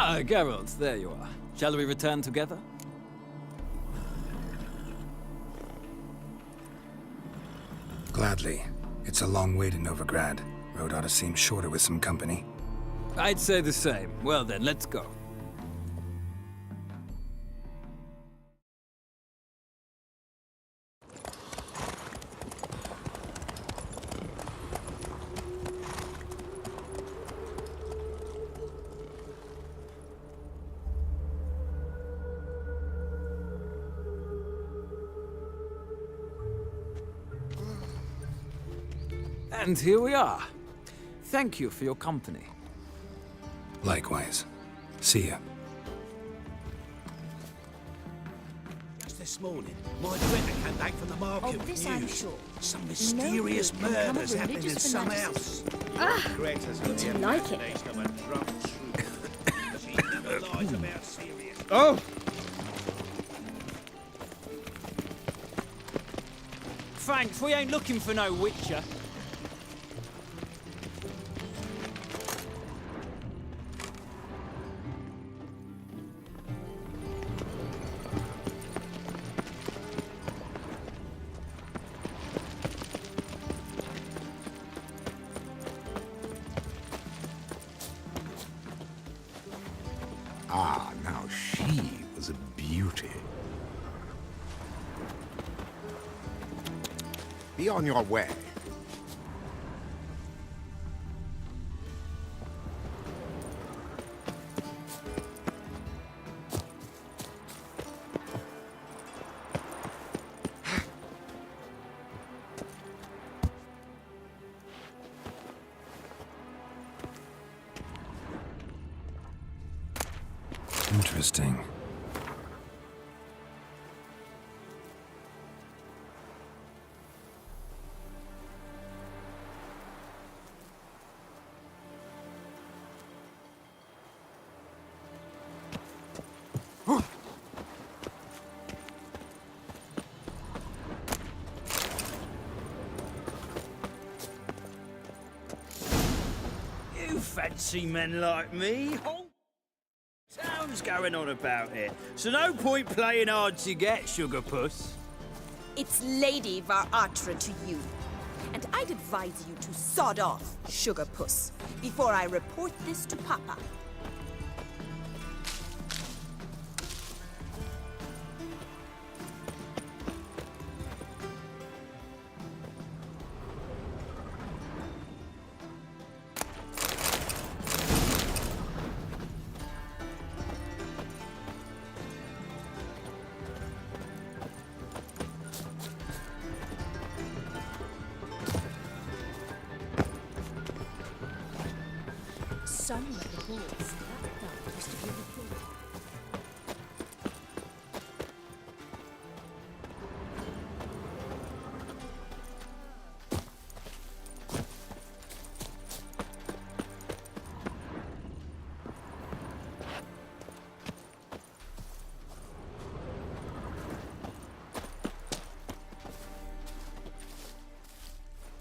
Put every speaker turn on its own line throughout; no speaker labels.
Ah, Geralt, there you are. Shall we return together?
Gladly. It's a long way to Novigrad. Road ought to seem shorter with some company.
I'd say the same. Well then, let's go. And here we are. Thank you for your company.
Likewise. See ya.
Just this morning, my daughter came back from the market
Of this
with
I'm
news.
sure.
Some mysterious
No good can come of
murders happening in
religious
some
fanatics.
house.
Do you like it?
She never lies about serious.
Oh! Thanks, we ain't looking for no witcher.
Ah, now she was a beauty. Be on your way.
Interesting.
You fancy men like me? Whole town's going on about it. So no point playing hard to get, Sugar Puss.
It's Lady Var Atra to you. And I'd advise you to sod off, Sugar Puss, before I report this to Papa. Some of the bulls that belt used to be reported.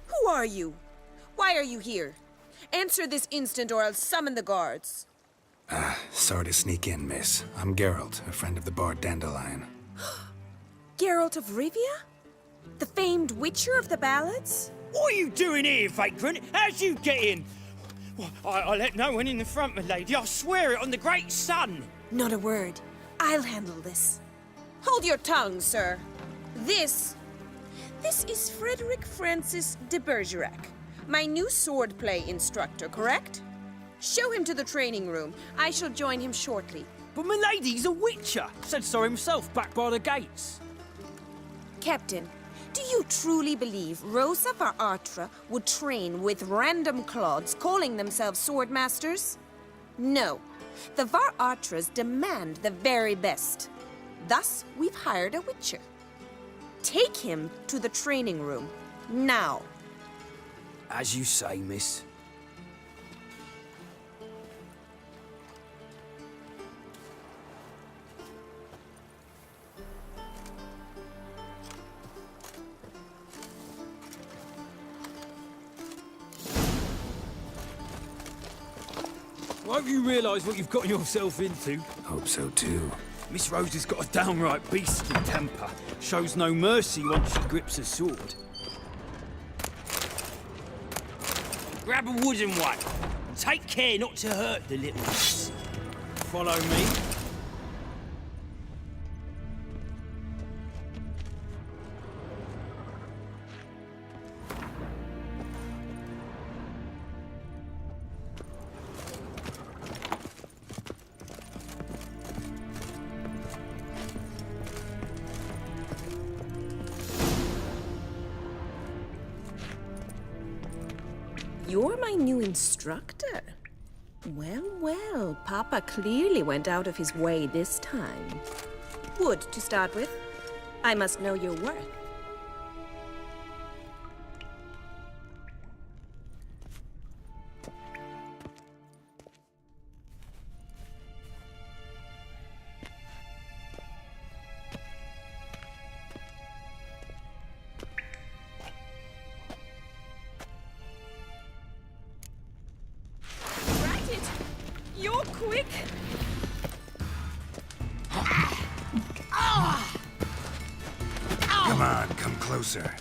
Who are you? Why are you here? Answer this instant or I'll summon the guards.
Sorry to sneak in, miss. I'm Geralt, a friend of the bard Dandelion.
Geralt of Rivia? The famed witcher of the ballads?
What are you doing here, vagrant? How'd you get in? Well, I let no one in the front, my lady. I swear it on the great sun.
Not a word. I'll handle this. Hold your tongue, sir. This is Frederick Francis de Bergerac, my new swordplay instructor, correct? Show him to the training room. I shall join him shortly.
But my lady's a witcher. Said so himself back by the gates.
Captain, do you truly believe Rosa Var Atra would train with random clods calling themselves swordmasters? No. The Var Atras demand the very best. Thus, we've hired a witcher. Take him to the training room, now.
As you say, miss. I hope you realise what you've gotten yourself into.
Hope so too.
Miss Rose has got a downright beastly temper. Shows no mercy once she grips a sword. Grab a wooden one. And take care not to hurt the little ones. Follow me.
You're my new instructor. Well, well, Papa clearly went out of his way this time. Wood, to start with. I must know your worth. You're quick!
Come on, come closer.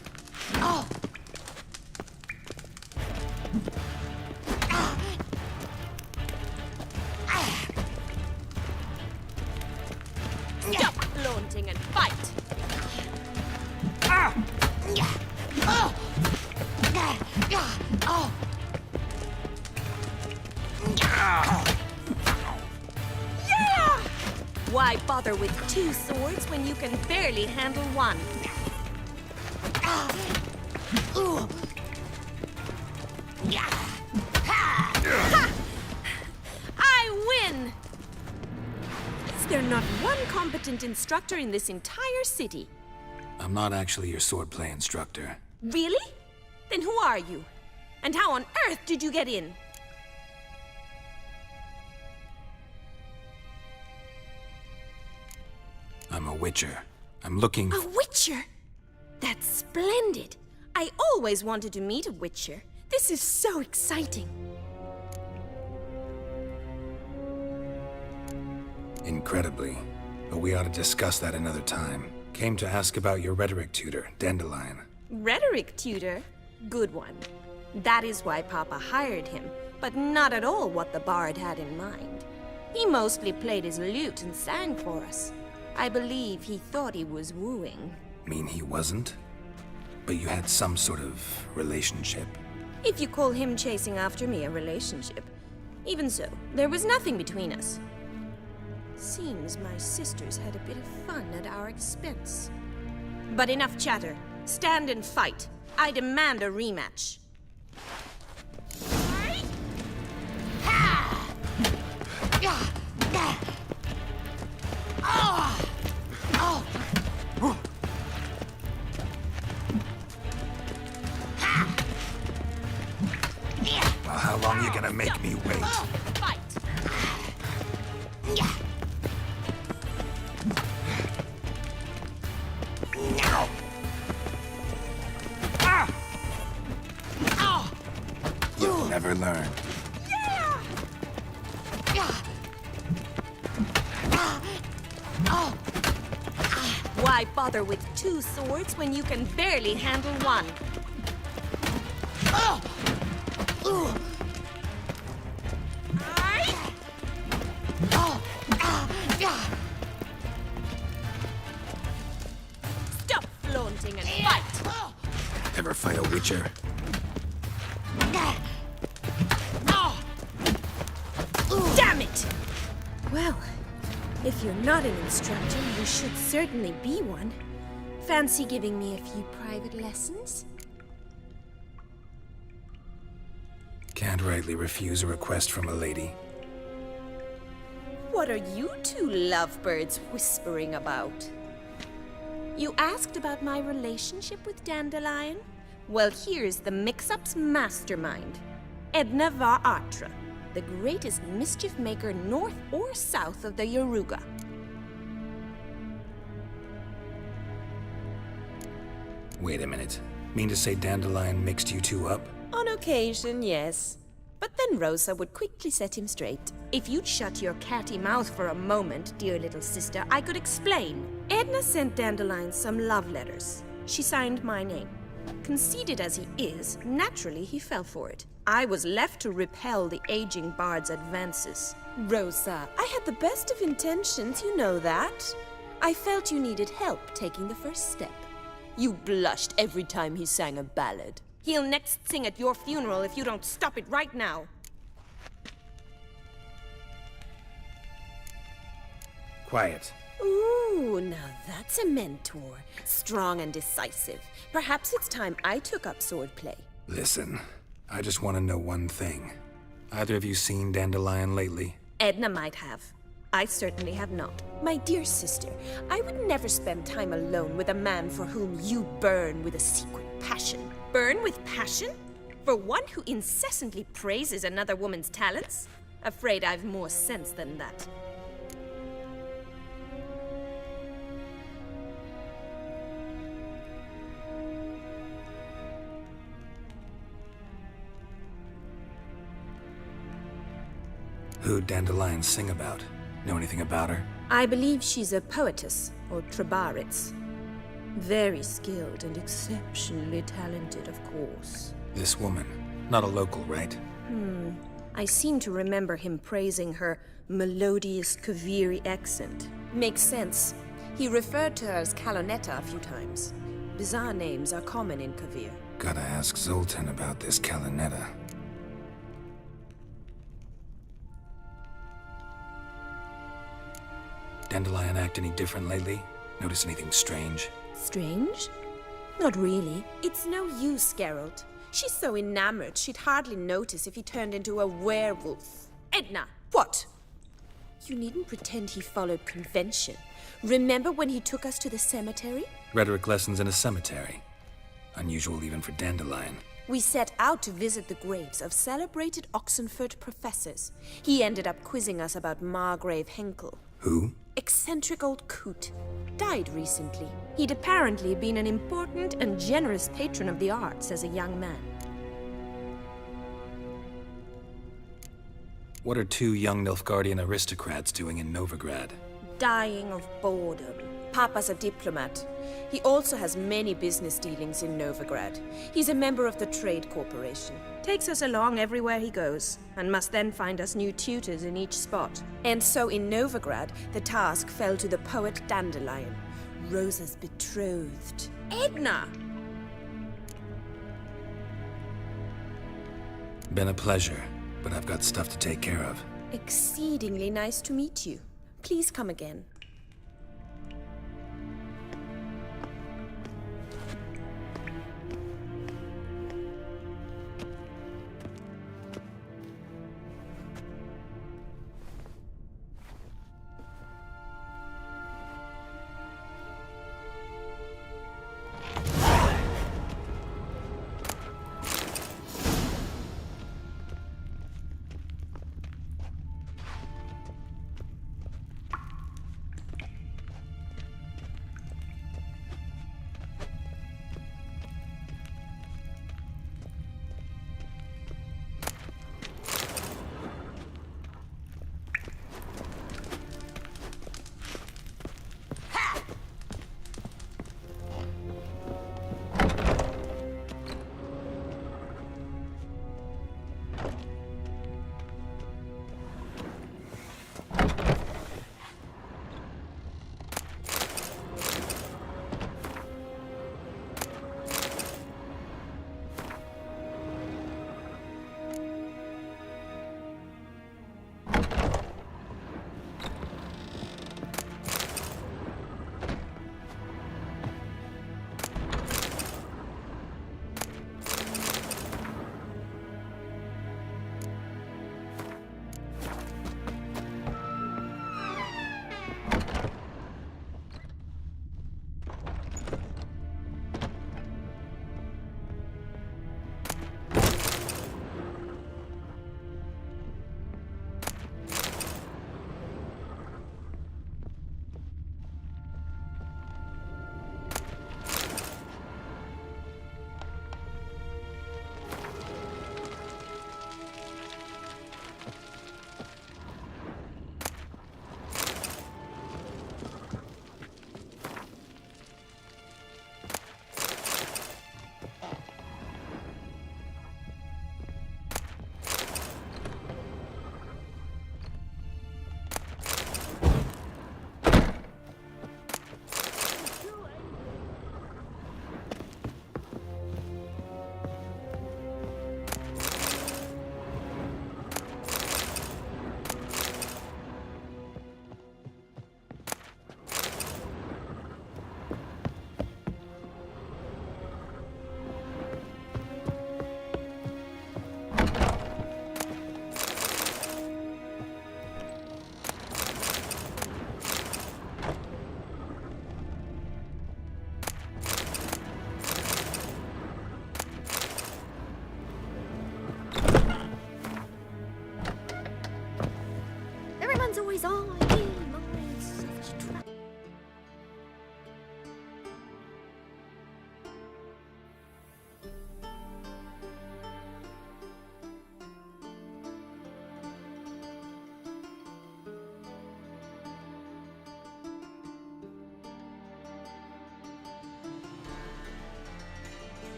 Stop flaunting and fight! Yeah! Why bother with two swords when you can barely handle one? Ha! I win! Is there not one competent instructor in this entire city?
I'm not actually your swordplay instructor.
Really? Then who are you? And how on earth did you get in?
I'm a witcher. I'm looking
A witcher? That's splendid. I always wanted to meet a witcher. This is so exciting.
incredibly. But we ought to discuss that another time. Came to ask about your rhetoric tutor, Dandelion.
Rhetoric tutor? Good one. That is why Papa hired him, but not at all what the bard had in mind. He mostly played his lute and sang for us. I believe he thought he was wooing.
Mean he wasn't? But you had some sort of relationship.
If you call him chasing after me a relationship. Even so, there was nothing between us. Seems my sisters had a bit of fun at our expense. But enough chatter. Stand and fight. I demand a rematch.
Well, how long you gonna make me wait?
Fight!
You'll never learn.
Why bother with two swords when you can barely handle one? Stop flaunting and fight!
Ever fight a witcher?
Damn it! Well, if you're not an instructor, you should certainly be one. Fancy giving me a few private lessons?
Can't rightly refuse a request from a lady.
What are you two lovebirds whispering about? You asked about my relationship with Dandelion? Well, here's the mix-up's mastermind. Edna var Atra, the greatest mischief maker north or south of the Yaruga.
Wait a minute. Mean to say Dandelion mixed you two up?
On occasion, yes. But then Rosa would quickly set him straight. If you'd shut your catty mouth for a moment, dear little sister, I could explain. Edna sent Dandelion some love letters. She signed my name. Conceited as he is, naturally he fell for it. I was left to repel the aging bard's advances. Rosa, I had the best of intentions, you know that. I felt you needed help taking the first step. You blushed every time he sang a ballad. He'll next sing at your funeral if you don't stop it right now.
Quiet.
Ooh, now that's a mentor. Strong and decisive. Perhaps it's time I took up swordplay.
Listen, I just want to know one thing. Either of you seen Dandelion lately?
Edna might have. I certainly have not. My dear sister, I would never spend time alone with a man for whom you burn with a secret passion. Burn with passion? For one who incessantly praises another woman's talents? Afraid I've more sense than that.
Who'd Dandelion sing about? Know anything about her?
I believe she's a poetess, or Trebaritz. Very skilled and exceptionally talented, of course.
This woman. Not a local, right?
I seem to remember him praising her melodious Kaviri accent. Makes sense. He referred to her as Calonetta a few times. Bizarre names are common in Kavir.
Gotta ask Zoltan about this Calonetta. Dandelion act any different lately? Notice anything strange?
Strange? Not really. It's no use, Geralt. She's so enamored she'd hardly notice if he turned into a werewolf. Edna! What? You needn't pretend he followed convention. Remember when he took us to the cemetery?
Rhetoric lessons in a cemetery. Unusual even for Dandelion.
We set out to visit the graves of celebrated Oxenford professors. He ended up quizzing us about Margrave Henkel.
Who?
Eccentric old coot. Died recently. He'd apparently been an important and generous patron of the arts as a young man.
What are two young Nilfgaardian aristocrats doing in Novigrad?
Dying of boredom. Papa's a diplomat. He also has many business dealings in Novigrad. He's a member of the Trade Corporation. Takes us along everywhere he goes, and must then find us new tutors in each spot. And so in Novigrad, the task fell to the poet Dandelion, Rosa's betrothed. Edna!
Been a pleasure, but I've got stuff to take care of.
Exceedingly nice to meet you. Please come again.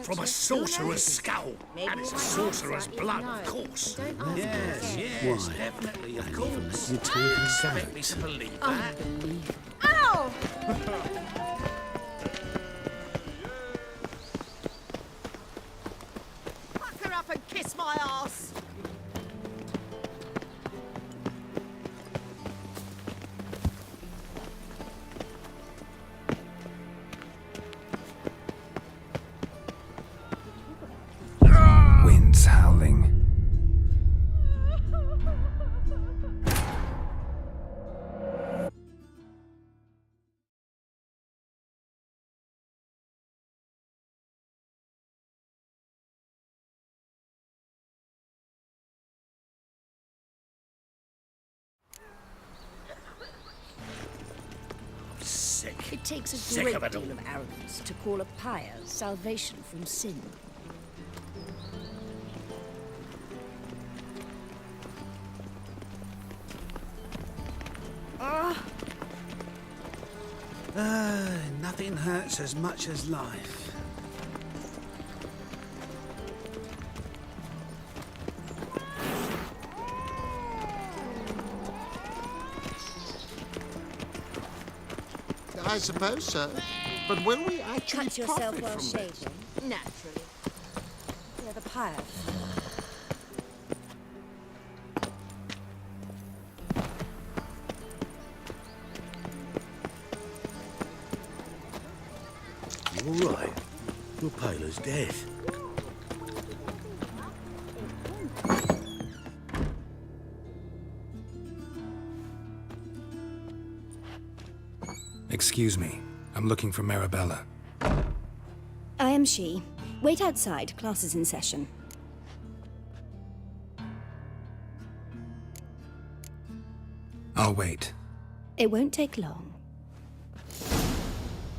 From a sorcerer's skull. And it's a sorcerer's blood, of course. Yes, yes, definitely, of course. You expect me to believe that?
Ow!
Fuck her up and kiss my ass!
Winds howling.
Sick.
It takes a
Sick
great
of it
deal
all.
of arrogance to call a pyre salvation from sin.
Nothing hurts as much as life.
I suppose so. But will we actually
Cut yourself
profit
while
from
shaving.
this?
Naturally.
Yeah, the pyre.
You all right? You're pale as death.
Excuse me. I'm looking for Marabella.
I am she. Wait outside. Class is in session.
I'll wait.
It won't take long.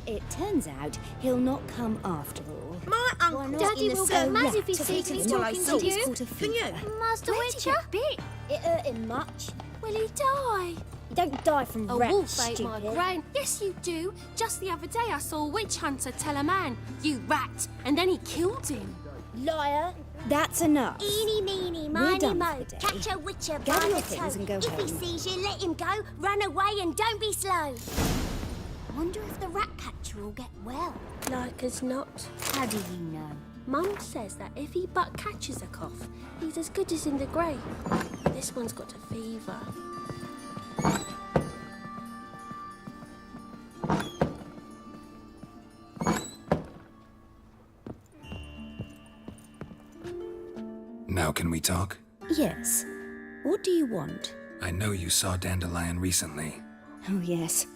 It turns out he'll not come after all.
My uncle
Daddy will go mad if he sees me talking to you.
Can you?
Master Witcher?
Bit. It hurt him much.
Will he die?
You don't die from
A
rats,
wolf ate
stupid.
my grain. Yes, you do. Just the other day I saw a witch hunter tell a man, "You rat," and then he killed him.
Liar. That's enough.
Eeny, meeny,
We're
miny,
done
mo.
for the day.
Catch a witcher
Gather
by
your
the
things
toe.
and go
If he
home.
sees you, let him go. Run away and don't be slow. Wonder if the rat catcher will get well.
Like as not.
How do you know?
Mum says that if he but catches a cough, he's as good as in the grave. This one's got a fever.
Now can we talk?
Yes. What do you want?
I know you saw Dandelion recently.
Oh, yes.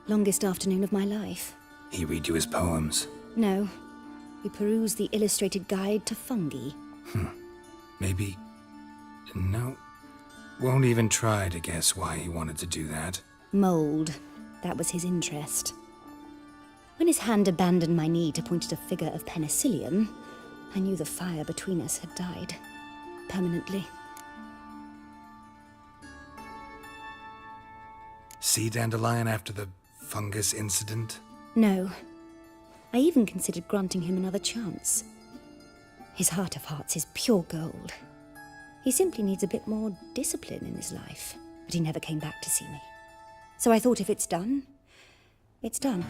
Longest afternoon of my life.
He read you his poems.
No. We perused the illustrated guide to fungi.
Maybe... No. Won't even try to guess why he wanted to do that.
Mold. That was his interest. When his hand abandoned my knee to point at a figure of penicillium, I knew the fire between us had died. Permanently.
See Dandelion after the fungus incident?
No. I even considered granting him another chance. His heart of hearts is pure gold. He simply needs a bit more discipline in his life. But he never came back to see me. So I thought if it's done, it's done.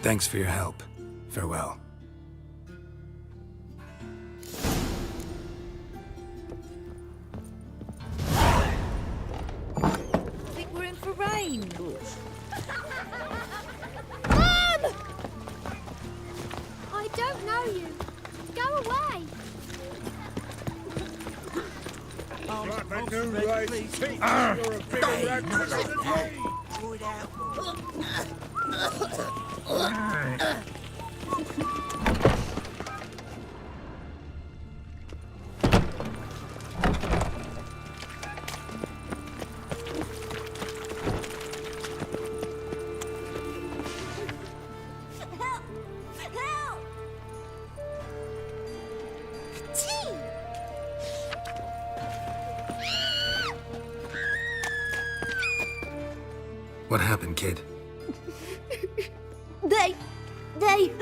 Thanks for your help. Farewell.
I think we're in for rain.
I don't know you. Go away. Help! Help! Tea!
What happened, kid?
They...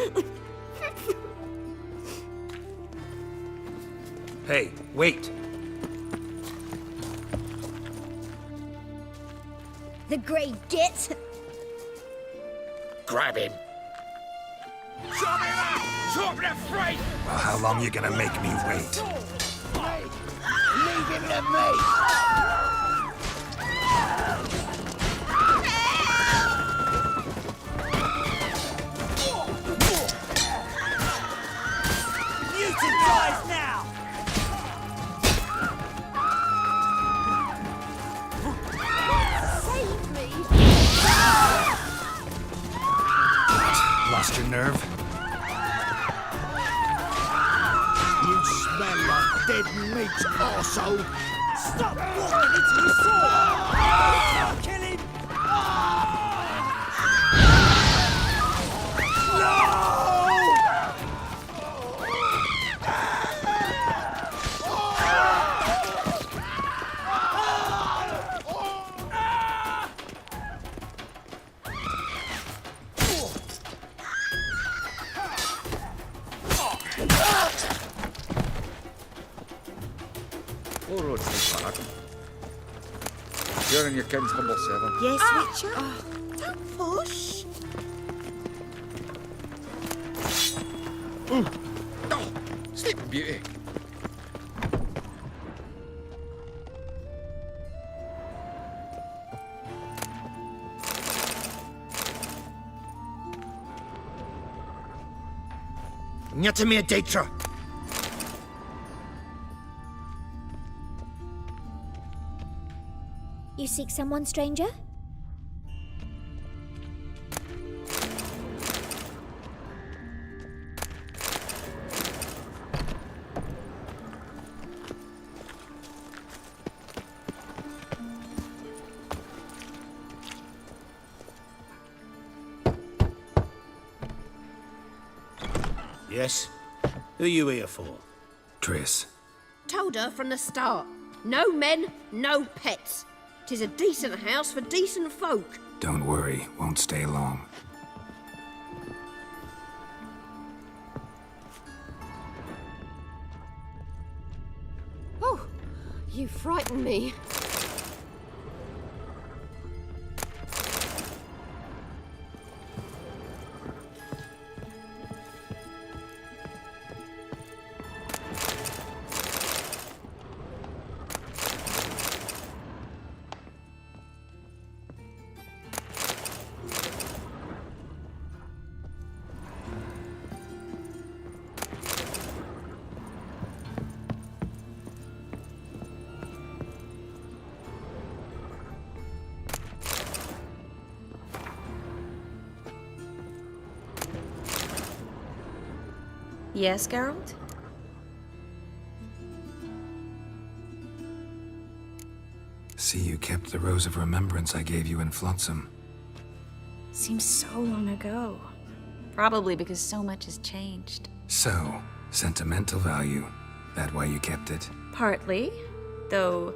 Hey, wait!
The Grey Git.
Grab him.
Chop him up! Chop the freight!
Well, how long you gonna make me wait?
Leave him to me.
Mutant dies now!
Save me.
Lost your nerve?
You smell like dead meat, arsehole.
Stop walking into the sword! Kill him!
All roads lead to Arkham. You're in your king's humble servant.
Yes, Richard? Don't push.
Oh, Sleeping Beauty.
Nyatamir Deitra.
You seek someone, stranger?
Yes? Who you here for?
Triss.
Told her from the start. No men, no pets. 'Tis a decent house for decent folk.
Don't worry, won't stay long.
Oh, you frighten me.
Yes, Geralt?
See, you kept the Rose of Remembrance I gave you in Flotsam.
Seems so long ago. Probably because so much has changed.
So, sentimental value. That why you kept it?
Partly, though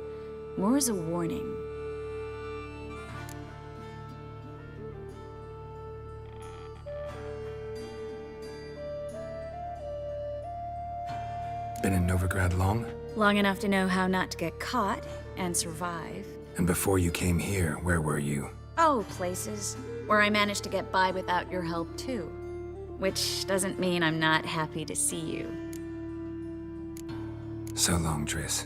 more as a warning.
Been in Novigrad long?
Long enough to know how not to get caught and survive.
And before you came here, where were you?
Oh, places where I managed to get by without your help too. Which doesn't mean I'm not happy to see you.
So long, Triss.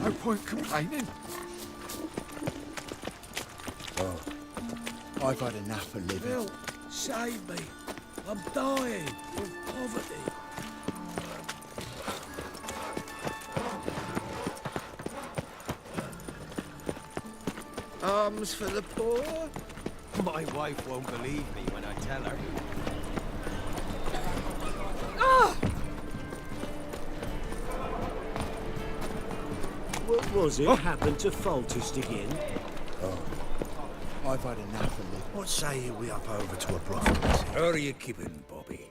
No point complaining.
Oh, I've had enough of living. Save me. I'm dying of poverty.
Alms for the poor?
My wife won't believe me when I tell her.
What was it happened to Foltest again?
I've had enough of it. What say we up over to a prophet? How are you keeping, Bobby?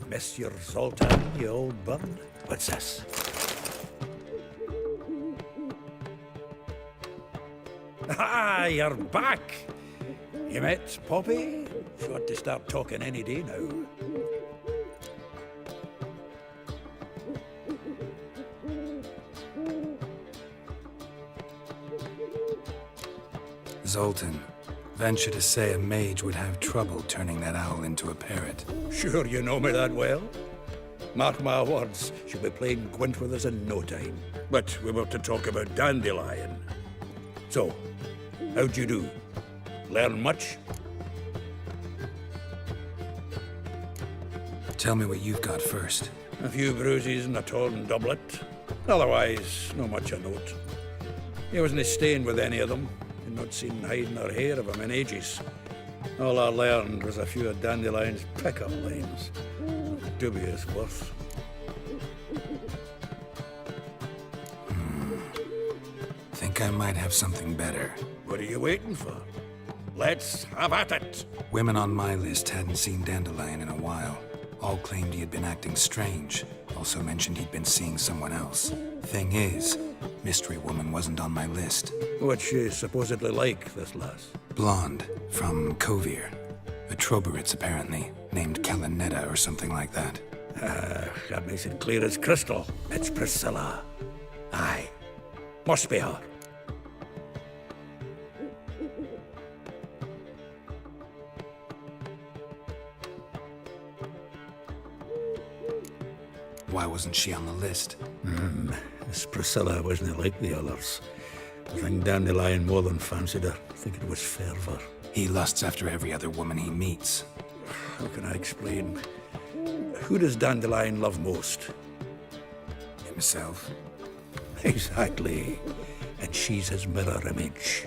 Monsieur Zoltan, you old bird? What's this? Ah, you're back! You met Poppy? She ought to start talking any day now.
Zoltan, venture to say a mage would have trouble turning that owl into a parrot.
Sure you know me that well? Mark my words, she'll be playing Gwent with us in no time. But we were to talk about Dandelion. So, how'd you do? Learn much?
Tell me what you've got first.
A few bruises and a torn doublet. Otherwise, no much of note. He wasn't staying with any of them. I'd not seen hide nor hair of him in ages. All I learned was a few of Dandelion's pick-up lines. Dubious worth.
Think I might have something better.
What are you waiting for? Let's have at it!
Women on my list hadn't seen Dandelion in a while. All claimed he had been acting strange. Also mentioned he'd been seeing someone else. Thing is, Mystery Woman wasn't on my list.
What's she supposedly like, this lass?
Blonde, from Kovir. A Troberitz, apparently, named Kalanetta or something like that.
That makes it clear as crystal. It's Priscilla. Aye. Must be her.
Why wasn't she on the list?
This Priscilla wasn't like the others. I think Dandelion more than fancied her. I think it was fervour.
He lusts after every other woman he meets.
How can I explain? Who does Dandelion love most?
Himself.
Exactly. And she's his mirror image.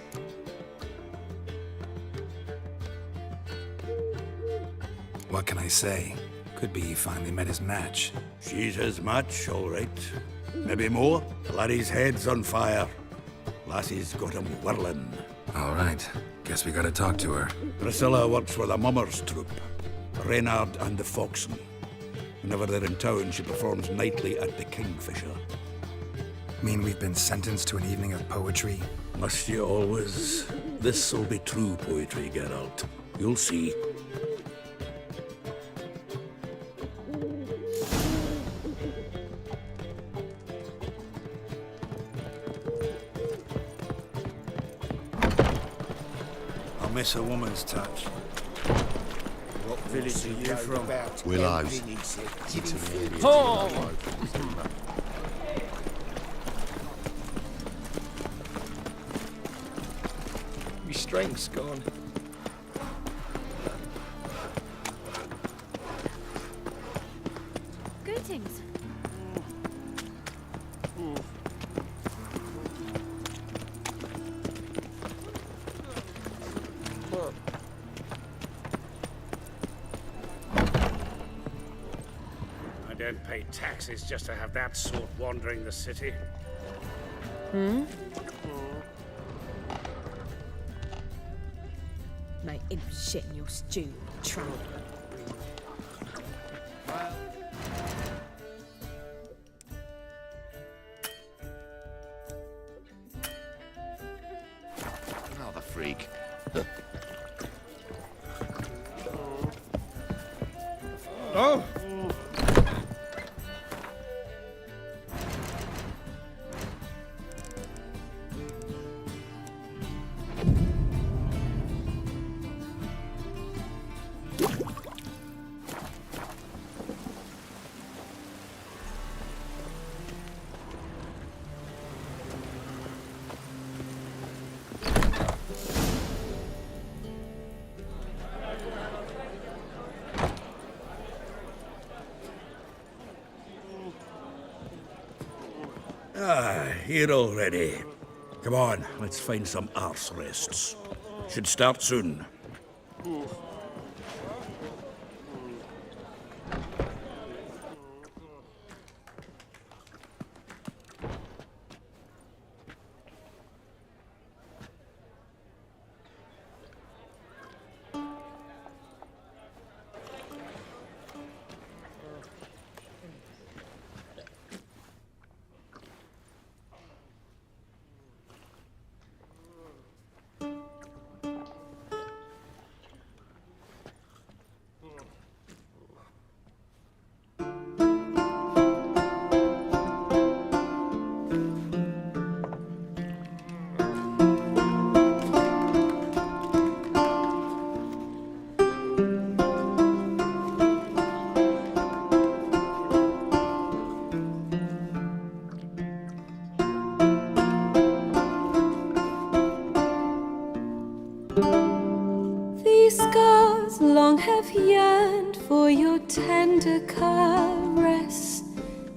What can I say? Could be he finally met his match.
She's his match, all right. Maybe more. The laddie's head's on fire. Lassie's got him whirling.
All right. Guess we gotta talk to her.
Priscilla works with a mummers troupe. Reynard and the Foxen. Whenever they're in town, she performs nightly at the Kingfisher.
Mean we've been sentenced to an evening of poetry?
Must you always? This'll be true poetry, Geralt. You'll see. I miss a woman's touch.
What village are you from?
Willows.
My strength's gone.
Greetings.
I don't pay taxes just to have that sort wandering the city.
Mate, imp shit in your stew, trout.
Another freak.
Oh!
here already. Come on, let's find some arse rests. Should start soon.
These scars long have yearned for your tender caress,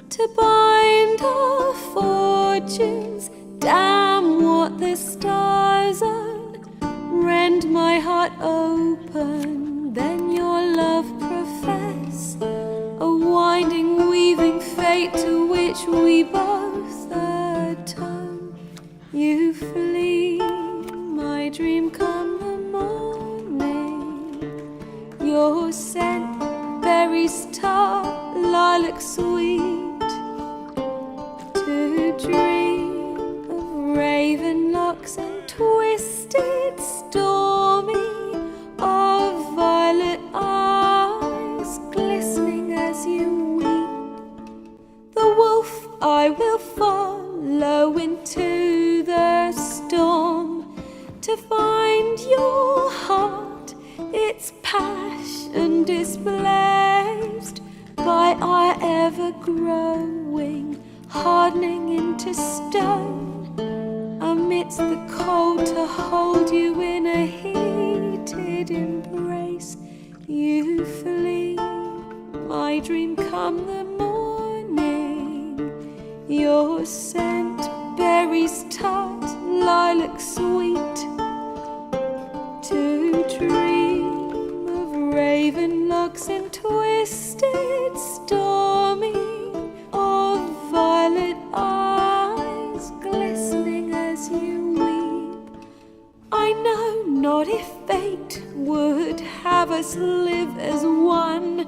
to bind our fortunes. Damn what the stars own. Rend my heart open, then your love profess, a winding, weaving fate to which we both atone. You flee, my dream come the morning. Your scent, berries tart, lilac sweet, to dream of raven locks and twisted stormy, of violet eyes glistening as you weep. The wolf I will follow into the storm, to find your heart, its passion displaced by our ever-growing, hardening into stone. Amidst the cold, to hold you in a heated embrace. You flee, my dream come the morning. Your scent, berries tart, lilac sweet, to dream of raven locks and twisted stormy, of violet eyes glistening as you weep. I know not if fate would have us live as one,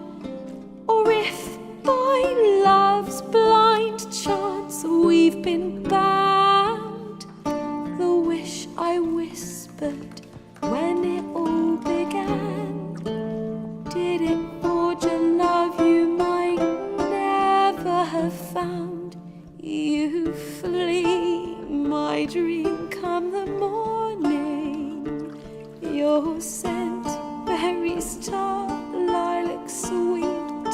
or if by love's blind chance we've been bound. The wish I whispered when it all began, did it forge a love you might never have found? You flee, my dream come the morning. Your scent, berries tart, lilac sweet,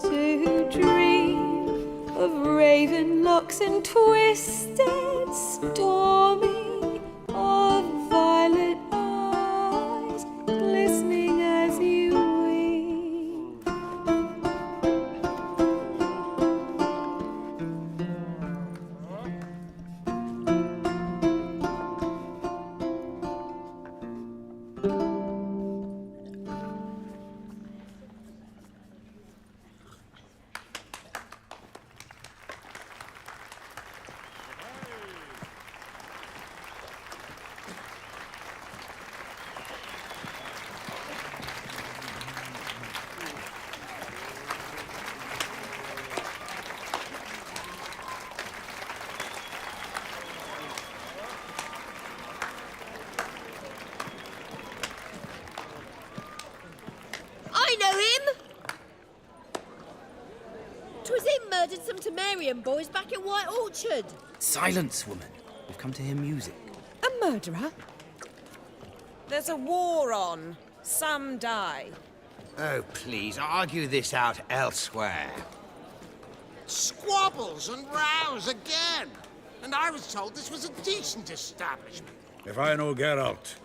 to dream of raven locks and twisted stormy, of violet eyes glistening as you weep.
I know him! 'Twas him murdered some Temerian boys back at White Orchard.
Silence, woman. We've come to hear music.
A murderer? There's a war on. Some die.
Oh, please, argue this out elsewhere.
Squabbles and rows again. And I was told this was a decent establishment.
If I know Geralt,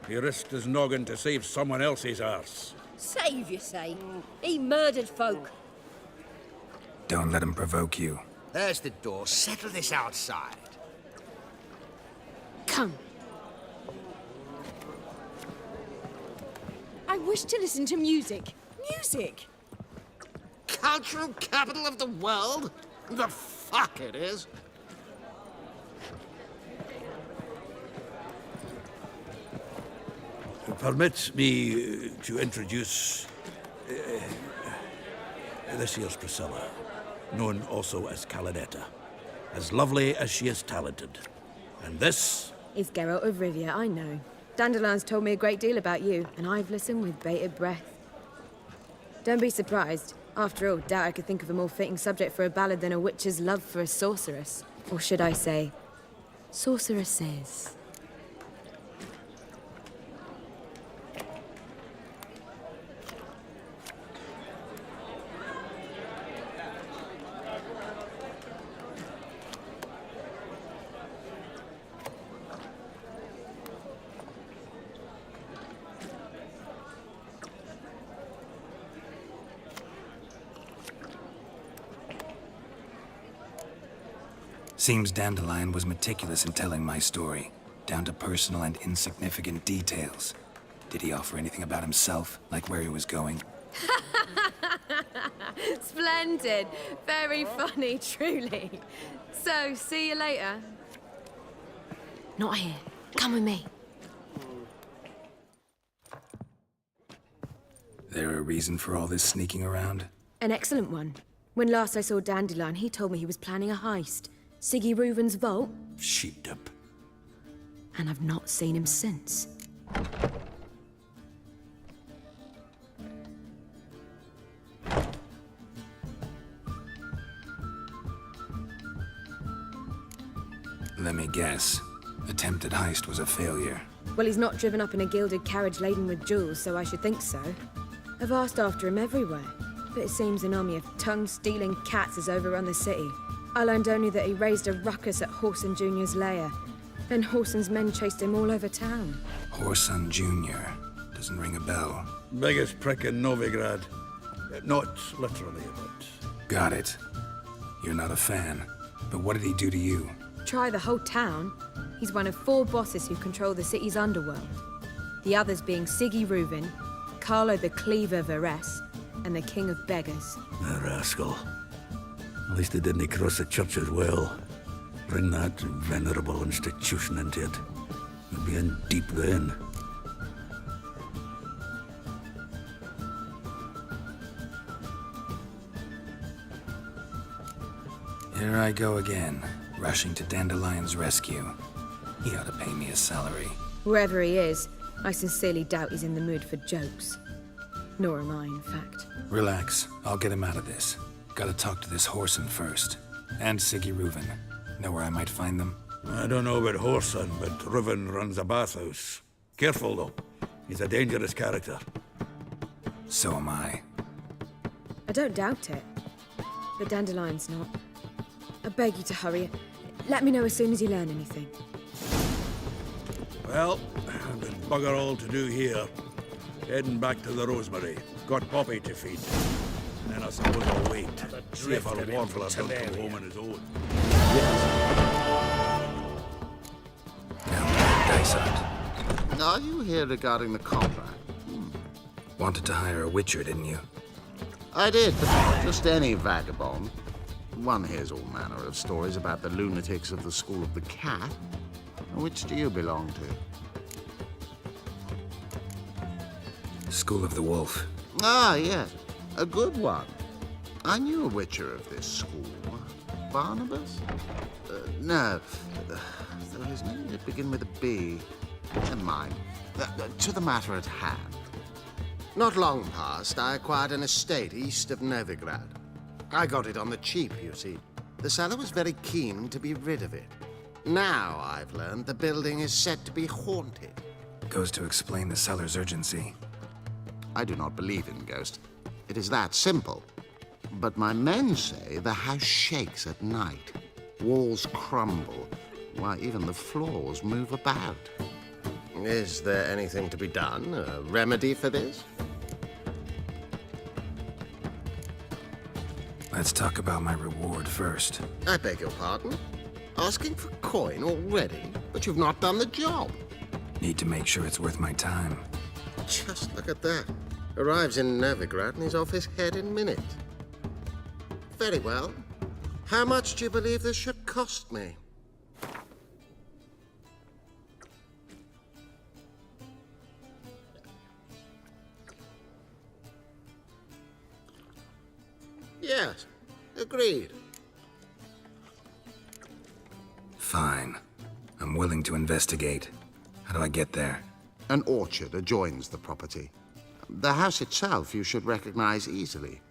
he risked his noggin to save someone else's arse.
Save, you say? He murdered folk.
Don't let him provoke you.
There's the door. Settle this outside.
Come. I wish to listen to music. Music!
Cultural capital of the world? The fuck it is.
Permit me to introduce this here's Priscilla, known also as Calinetta. As lovely as she is talented. And this...
Is Geralt of Rivia, I know. Dandelion's told me a great deal about you, and I've listened with bated breath. Don't be surprised. After all, doubt I could think of a more fitting subject for a ballad than a witch's love for a sorceress. Or should I say, sorceresses.
Seems Dandelion was meticulous in telling my story, down to personal and insignificant details. Did he offer anything about himself, like where he was going?
Splendid. Very funny, truly. So, see you later. Not here. Come with me.
There a reason for all this sneaking around?
An excellent one. When last I saw Dandelion, he told me he was planning a heist. Siggy Reuven's vault.
Sheep-dip.
And I've not seen him since.
Let me guess. Attempted heist was a failure.
Well, he's not driven up in a gilded carriage laden with jewels, so I should think so. I've asked after him everywhere, but it seems an army of tongue-stealing cats has overrun the city. I learned only that he raised a ruckus at Whoreson Jr.'s lair. Then Whoreson's men chased him all over town.
Whoreson Jr. Doesn't ring a bell.
Biggest prick in Novigrad. Not literally, but...
Got it. You're not a fan. But what did he do to you?
Try the whole town. He's one of 4 bosses who control the city's underworld. The others being Siggy Reuven, Carlo the Cleaver Varese, and the King of Beggars.
A rascal. At least they didn't cross the church as well. Bring that venerable institution into it. We'd be in deep then.
Here I go again, rushing to Dandelion's rescue. He ought to pay me a salary.
Wherever he is, I sincerely doubt he's in the mood for jokes. Nor am I, in fact.
Relax. I'll get him out of this. Gotta talk to this Whoreson first. And Siggy Reuven. Know where I might find them?
I don't know about Whoreson, but Reuven runs a bathhouse. Careful, though. He's a dangerous character.
So am I.
I don't doubt it. But Dandelion's not. I beg you to hurry. Let me know as soon as you learn anything.
Well, there's bugger all to do here. Heading back to the Rosemary. Got Poppy to feed. And then I suppose I'll wait. See if our Warfler don't come home on his own.
Are you here regarding the contract?
Wanted to hire a witcher, didn't you?
I did, but not just any vagabond. One hears all manner of stories about the lunatics of the School of the Cat. Which do you belong to?
School of the Wolf.
Ah, yes. A good one. I knew a witcher of this school. Barnabas? No. Though his name did begin with a B. Never mind. To the matter at hand. Not long past, I acquired an estate east of Novigrad. I got it on the cheap, you see. The seller was very keen to be rid of it. Now, I've learned the building is said to be haunted.
Goes to explain the seller's urgency.
I do not believe in ghosts. It is that simple. But my men say the house shakes at night. Walls crumble. Why, even the floors move about.
Is there anything to be done? A remedy for this?
Let's talk about my reward first.
I beg your pardon? Asking for coin already? But you've not done the job.
Need to make sure it's worth my time.
Just look at that. Arrives in Novigrad and he's off his head in minutes. Very well. How much do you believe this should cost me? Yes, agreed.
Fine. I'm willing to investigate. How do I get there?
An orchard adjoins the property. The house itself you should recognize easily.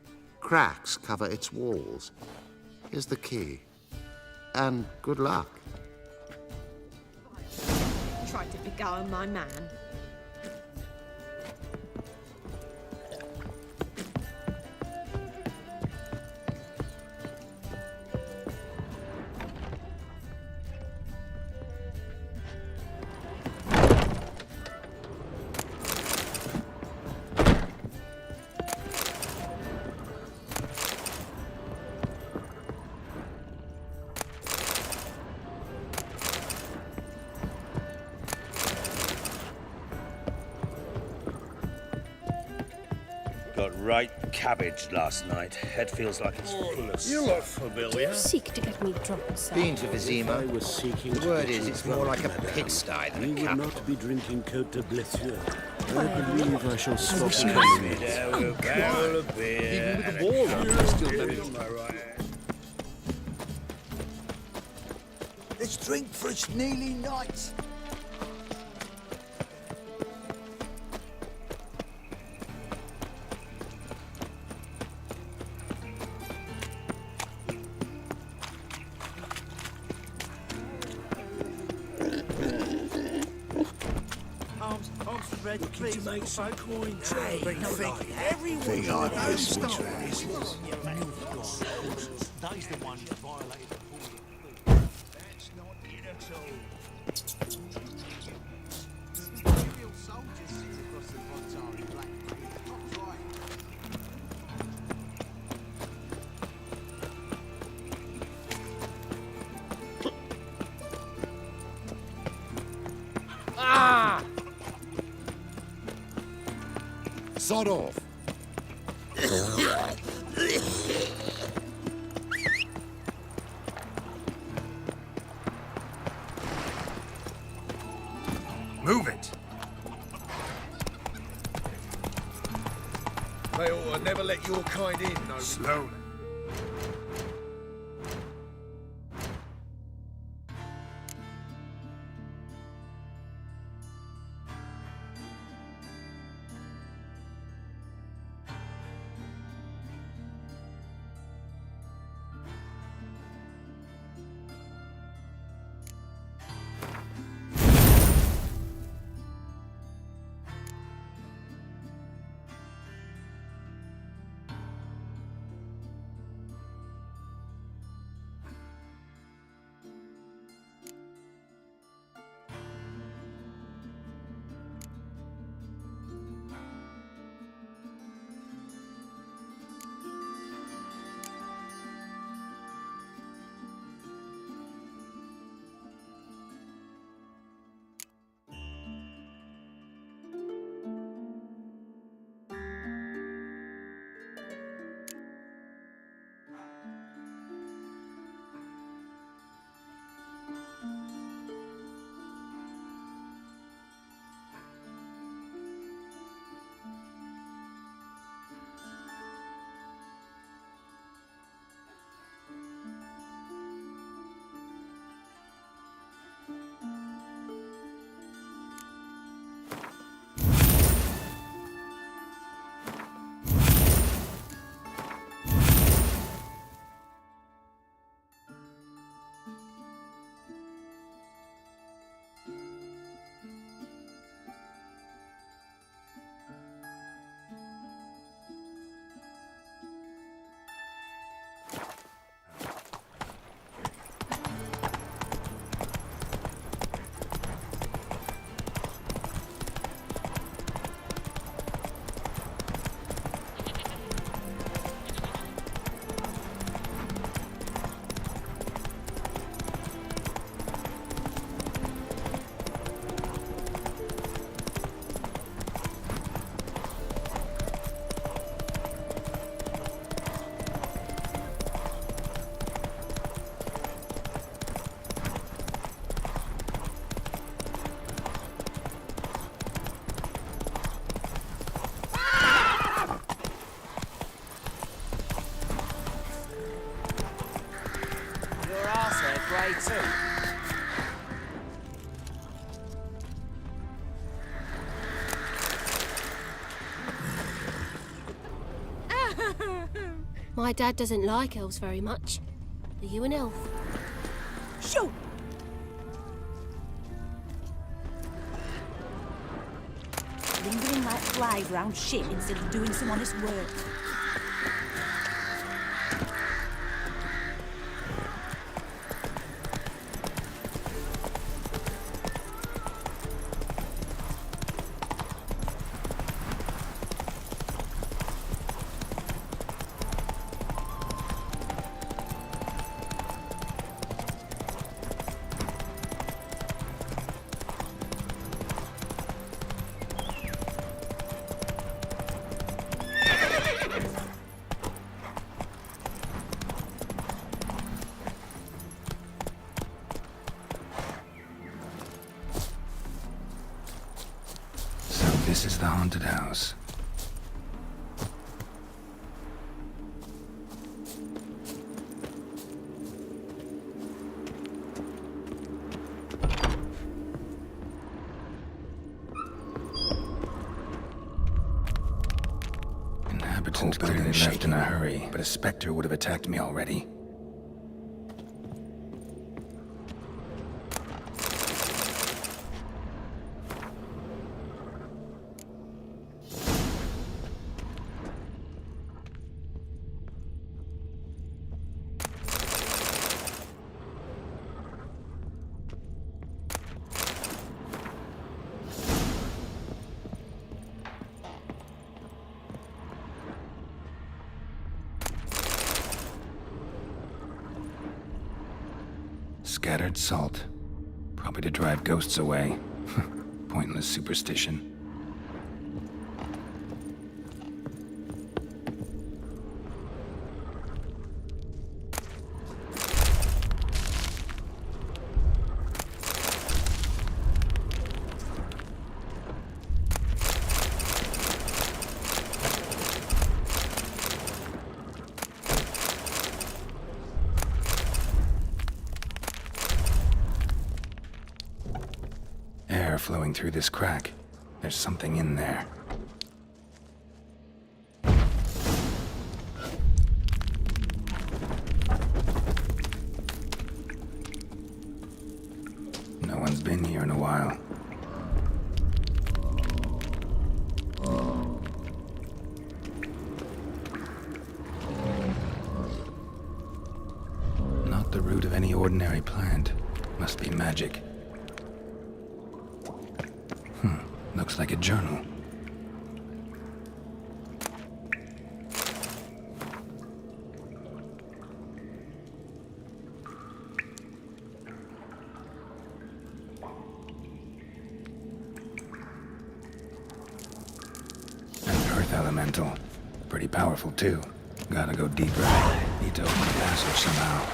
Cracks cover its walls. Here's the key. And good luck.
Tried to beguile my man.
Got right cabbage last night. Head feels like it's full of...
You look familiar.
Seek to get me drunk, sir.
Been to Vizima.
I was seeking
The
to
word
get
is
you
it's more like a
drunk, madame.
pigsty than
You
a
will
capital.
not be drinking Côte de Blessure. I believe I shall swap
wish you
compliments.
Barrel of beer.
Even with the wall up, I still managed.
Let's drink for its nearly night.
Looking to make some coin,
Hey, everyone
Think I'd
knows
miss
that.
Those the ones that violated
That's not it at all. Imperial soldiers sit across the frontier in black. Not right.
Ah!
Sod off.
Move it!
They ought to never let your kind in, no.
Slowly.
My dad doesn't like elves very much. Are you an elf?
Shoot! Lingering like flies round shit instead of doing some honest work.
This is the haunted house. Inhabitants clearly left in a hurry, but a specter would have attacked me already. Scattered salt. Probably to drive ghosts away. Pointless superstition. Air flowing through this crack. There's something in there. No one's been here in a while. Not the root of any ordinary plant. Must be magic. Looks like a journal. An earth elemental. Pretty powerful, too. Gotta go deeper. Need to open the passage somehow.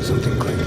Something clicked.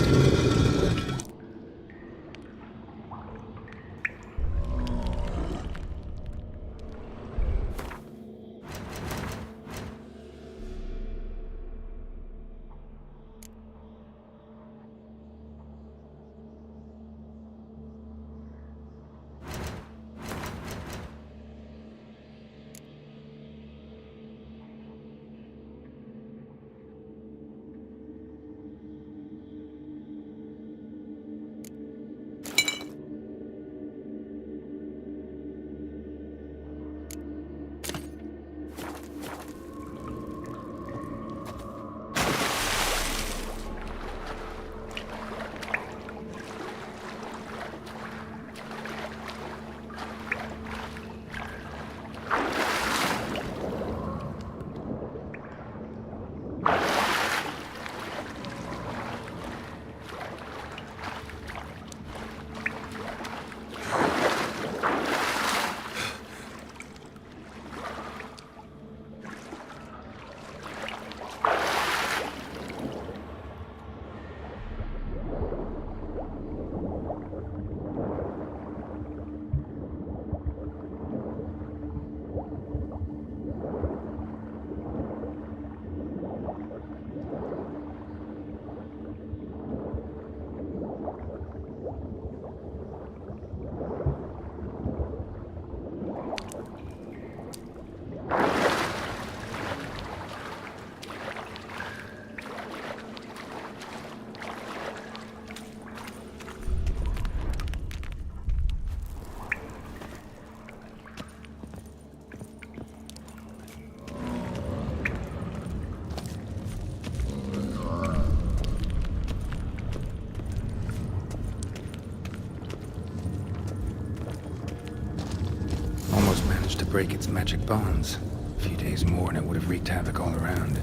break its magic bonds. A few days more and it would have wreaked havoc all around.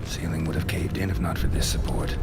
Ceiling would have caved in if not for this support.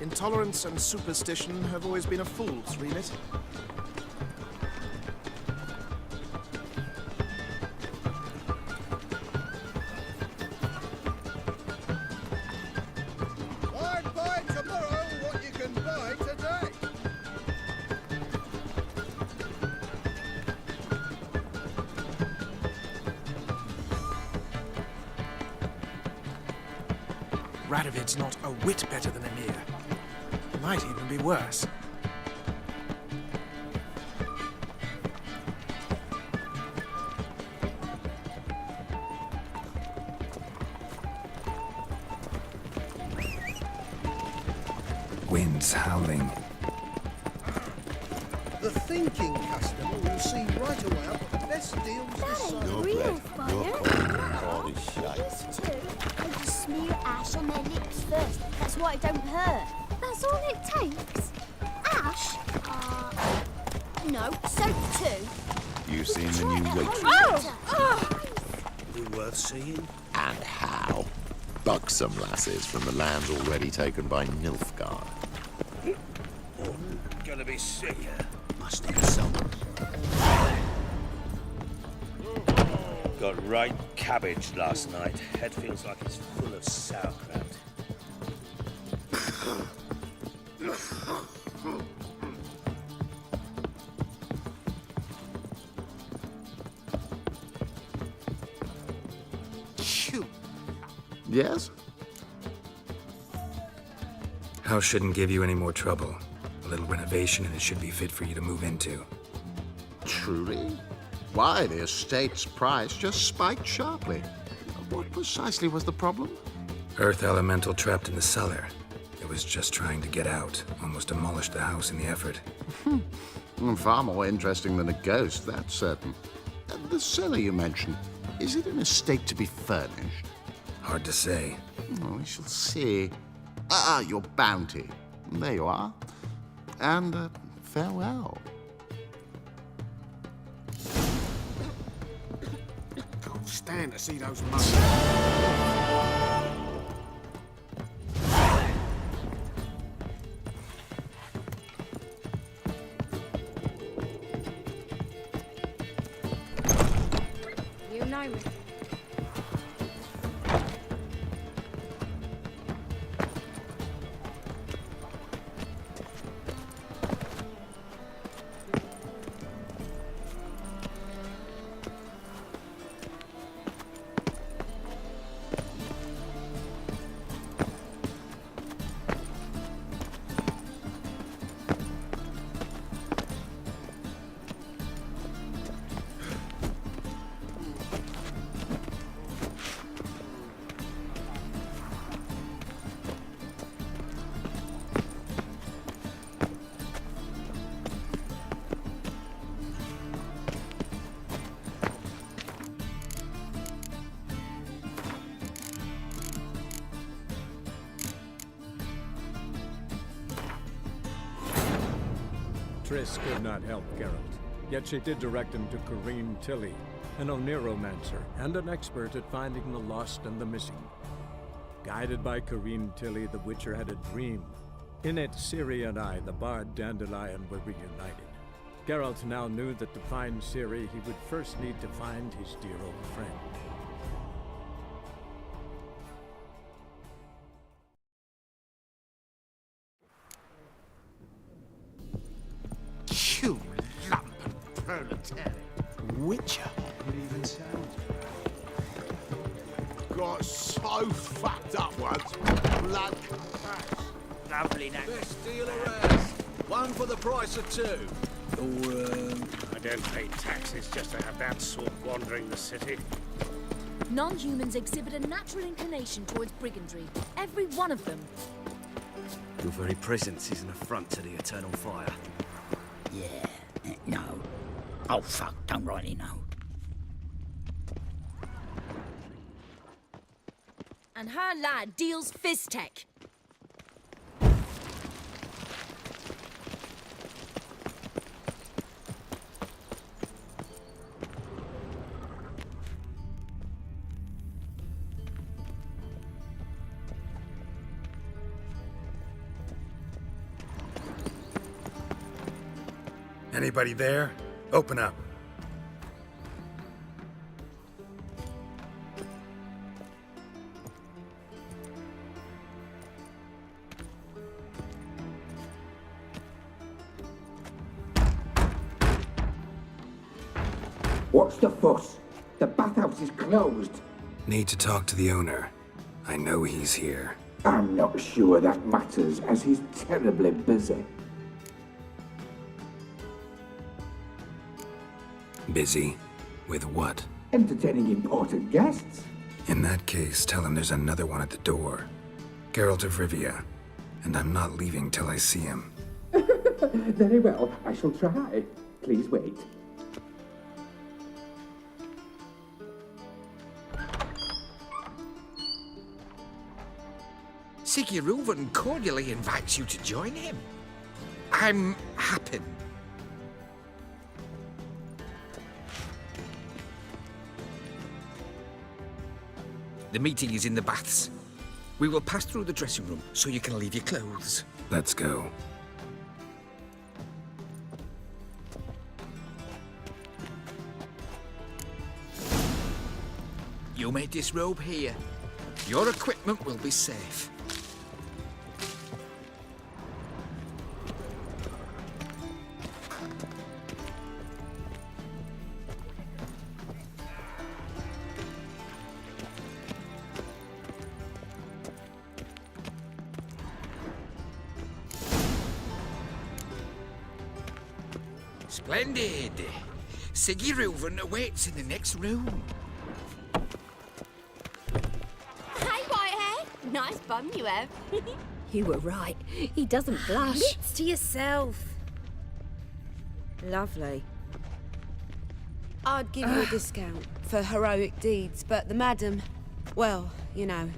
Intolerance and superstition have always been a fool's remit.
I'd buy tomorrow what you can buy today.
Radovid's not a whit better than Emir. He might even be worse.
Wind's howling.
The thinking customer will see right away I've got the best deals this side.
Your real fire. These two need to smear ash on their lips first. That's why it don't hurt. That's all it takes? Ash? No, soap too.
You seen the new waitress?
Be worth seeing.
And how? Buxom lasses from the lands already taken by Nilfgaard.
Gonna be sick.
Must have someone.
Got right cabbage last night. Head feels like it's full of sauerkraut.
Yes?
House shouldn't give you any more trouble. A little renovation and it should be fit for you to move into.
Truly? Why, the estate's price just spiked sharply. What precisely was the problem?
Earth elemental trapped in the cellar. It was just trying to get out. Almost demolished the house in the effort.
Far more interesting than a ghost, that's certain. The cellar you mentioned, is it an estate to be furnished?
Hard to say.
Oh, we shall see. Your bounty. There you are. And farewell.
Can't stand to see those monkeys.
You know me.
Triss could not help Geralt, yet she did direct him to Corrine Tilly, an Oniromancer and an expert at finding the lost and the missing. Guided by Corrine Tilly, the Witcher had a dream. In it, Ciri and I, the bard Dandelion, were reunited. Geralt now knew that to find Ciri, he would first need to find his dear old friend.
You lump of proletariat.
Witcher?
It even sounds.
Got so fucked up once. Blood.
Lovely now.
Best deal around. One for the price of two.
I don't pay taxes just to have that sort wandering the city.
Non-humans exhibit a natural inclination towards brigandry. Every one of them.
Your very presence is an affront to the eternal fire.
Yeah, no. Oh, fuck, don't rightly know.
And her lad deals Fizztech.
Anybody there? Open up.
What's the fuss? The bathhouse is closed.
Need to talk to the owner. I know he's here.
I'm not sure that matters, as he's terribly busy.
Busy? With what?
Entertaining important guests.
In that case, tell him there's another one at the door. Geralt of Rivia. And I'm not leaving till I see him.
Very well, I shall try. Please wait.
Siggy Reuven cordially invites you to join him. I'm happy. The meeting is in the baths. We will pass through the dressing room so you can leave your clothes.
Let's go.
You may disrobe here. Your equipment will be safe. Splendid! Siggy Reuven awaits in the next room.
Hey, Whitehair. Nice bum you have.
You were right. He doesn't blush.
Lips to yourself.
Lovely.
I'd give you a discount for heroic deeds, but the madam, well, you know.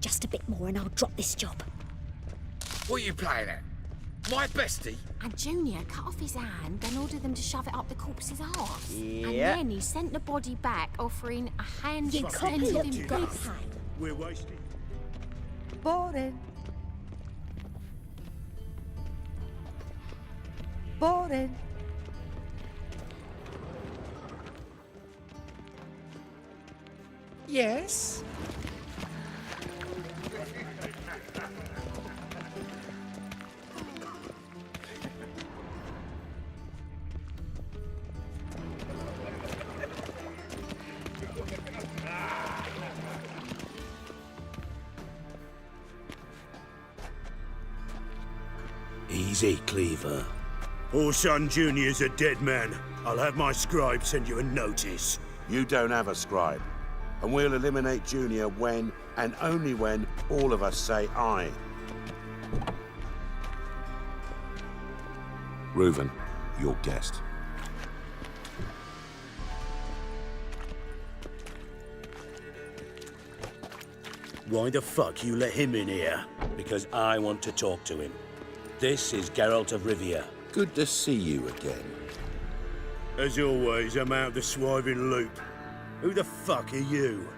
Just a bit more and I'll drop this job.
What are you playing at? My bestie?
And Junior cut off his hand, then ordered them to shove it up the corpse's arse.
Yeah.
And then he sent the body back, offering a hand
You copy
extended
what
in
you
both.
had.
We're wasting.
Boring. Boring.
Yes?
Easy, Cleaver. Orson Jr.'s a dead man. I'll have my scribe send you a notice.
You don't have a scribe. And we'll eliminate Junior when, and only when, all of us say aye.
Reuven, your guest.
Why the fuck you let him in here? Because I want to talk to him. This is Geralt of Rivia.
Good to see you again.
As always, I'm out of the swiving loop. Who the fuck are you?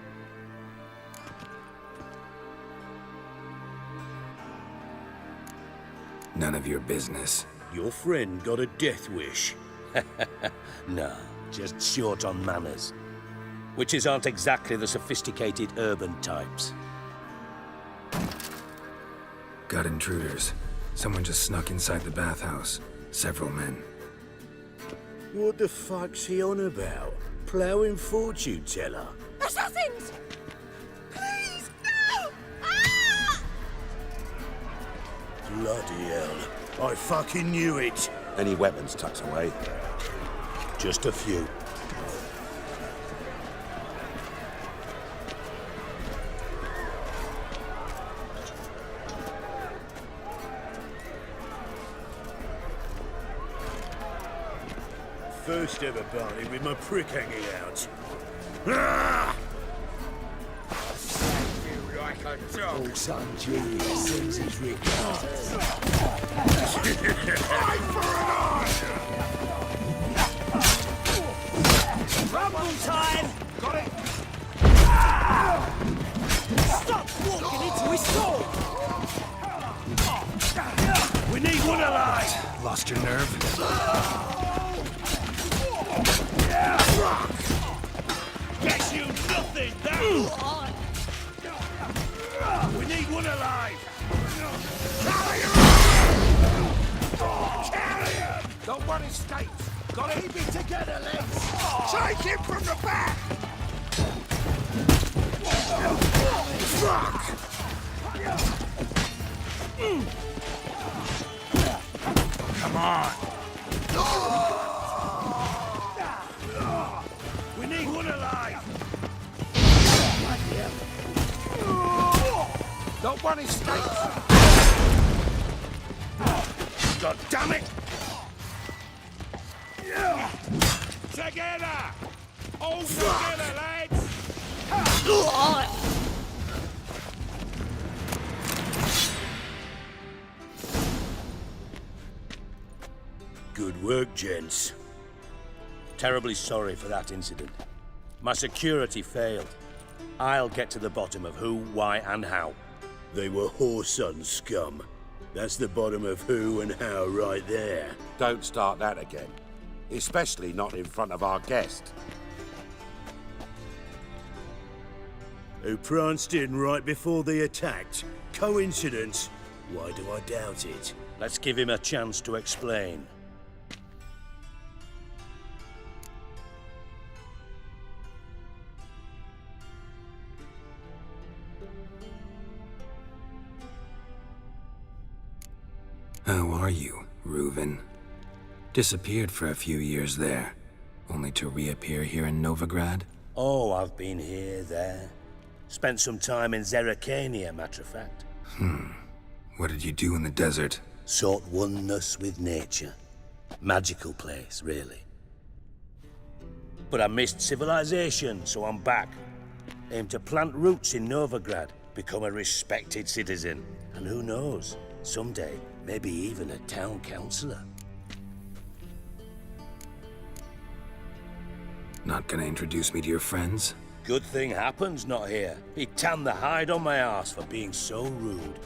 None of your business.
Your friend got a death wish. No, just short on manners. Witches aren't exactly the sophisticated urban types.
Got intruders. Someone just snuck inside the bathhouse. Several men.
What the fuck's he on about? Ploughing fortune teller?
Assassins! Please, no! Ah!
Bloody hell. I fucking knew it.
Any weapons tucked away?
Just a few. First ever party with my prick hanging out. Ah!
You like a dog.
Orson Jr. sends his regards.
Eye for an eye!
Rumble time!
Got it!
Stop walking into his soul! We need one alive!
Lost your nerve?
Gets you nothing, that! We need one alive!
Carry him! The one escaped! Got it? Keep it together, legs! Take him from the back!
can't escape! God damn it! Together! All together, lads!
Good work, gents. Terribly sorry for that incident. My security failed. I'll get to the bottom of who, why, and how. They were whoreson scum. That's the bottom of who and how right there.
Don't start that again. Especially not in front of our guest.
Who pranced in right before they attacked. Coincidence? Why do I doubt it? Let's give him a chance to explain.
How are you, Reuven? Disappeared for a few years there, only to reappear here in Novigrad?
Oh, I've been here, there. Spent some time in Zerrikania, matter of fact.
What did you do in the desert?
Sought oneness with nature. Magical place, really. But I missed civilization, so I'm back. Aim to plant roots in Novigrad, become a respected citizen. And who knows, someday, maybe even a town councillor.
Not gonna introduce me to your friends?
Good thing happens not here. He tanned the hide on my arse for being so rude.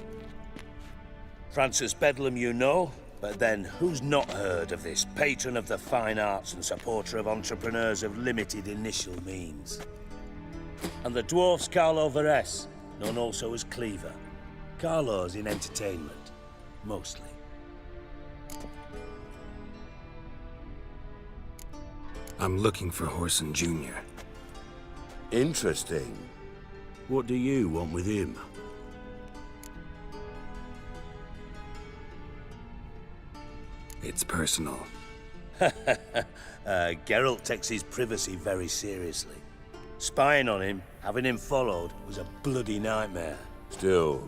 Francis Bedlam you know, but then who's not heard of this patron of the fine arts and supporter of entrepreneurs of limited initial means? And the dwarf's Carlo Veres, known also as Cleaver. Carlo's in entertainment, mostly.
I'm looking for Whoreson Jr.
Interesting.
What do you want with him?
It's personal.
Geralt takes his privacy very seriously. Spying on him, having him followed, was a bloody nightmare.
Still,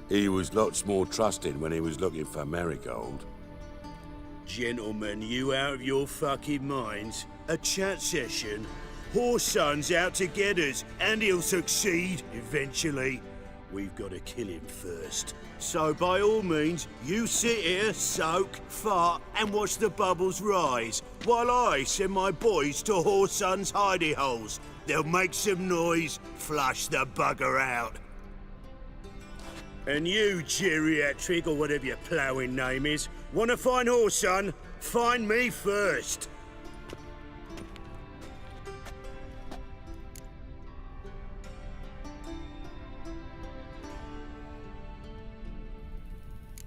he was lots more trusting when he was looking for Marigold.
Gentlemen, you out of your fucking minds? A chat session? Whoreson's out to get us, and he'll succeed, eventually. We've got to kill him first. So by all means, you sit here, soak, fart, and watch the bubbles rise, while I send my boys to Whoreson's hidey holes. They'll make some noise, flush the bugger out. And you, geriatric, or whatever your ploughing name is, want to find Whoreson? Find me first.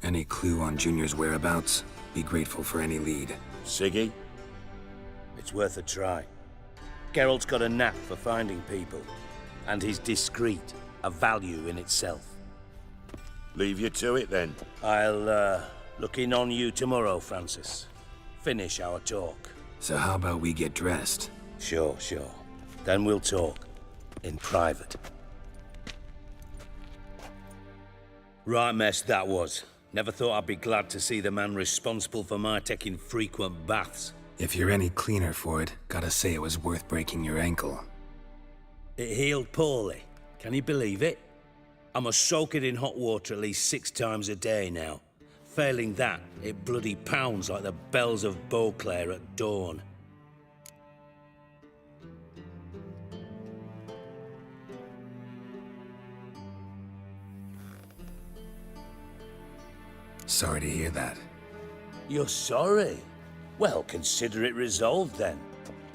Any clue on Junior's whereabouts? Be grateful for any lead.
Siggy? It's worth a try. Geralt's got a knack for finding people. And he's discreet, a value in itself.
Leave you to it, then.
I'll, look in on you tomorrow, Francis. Finish our talk.
So how about we get dressed?
Sure. Then we'll talk. In private. Right mess that was. Never thought I'd be glad to see the man responsible for my taking frequent baths.
If you're any cleaner for it, gotta say it was worth breaking your ankle.
It healed poorly. Can you believe it? I must soak it in hot water at least 6 times a day now. Failing that, it bloody pounds like the bells of Beauclair at dawn.
Sorry to hear that.
You're sorry? Well, consider it resolved then.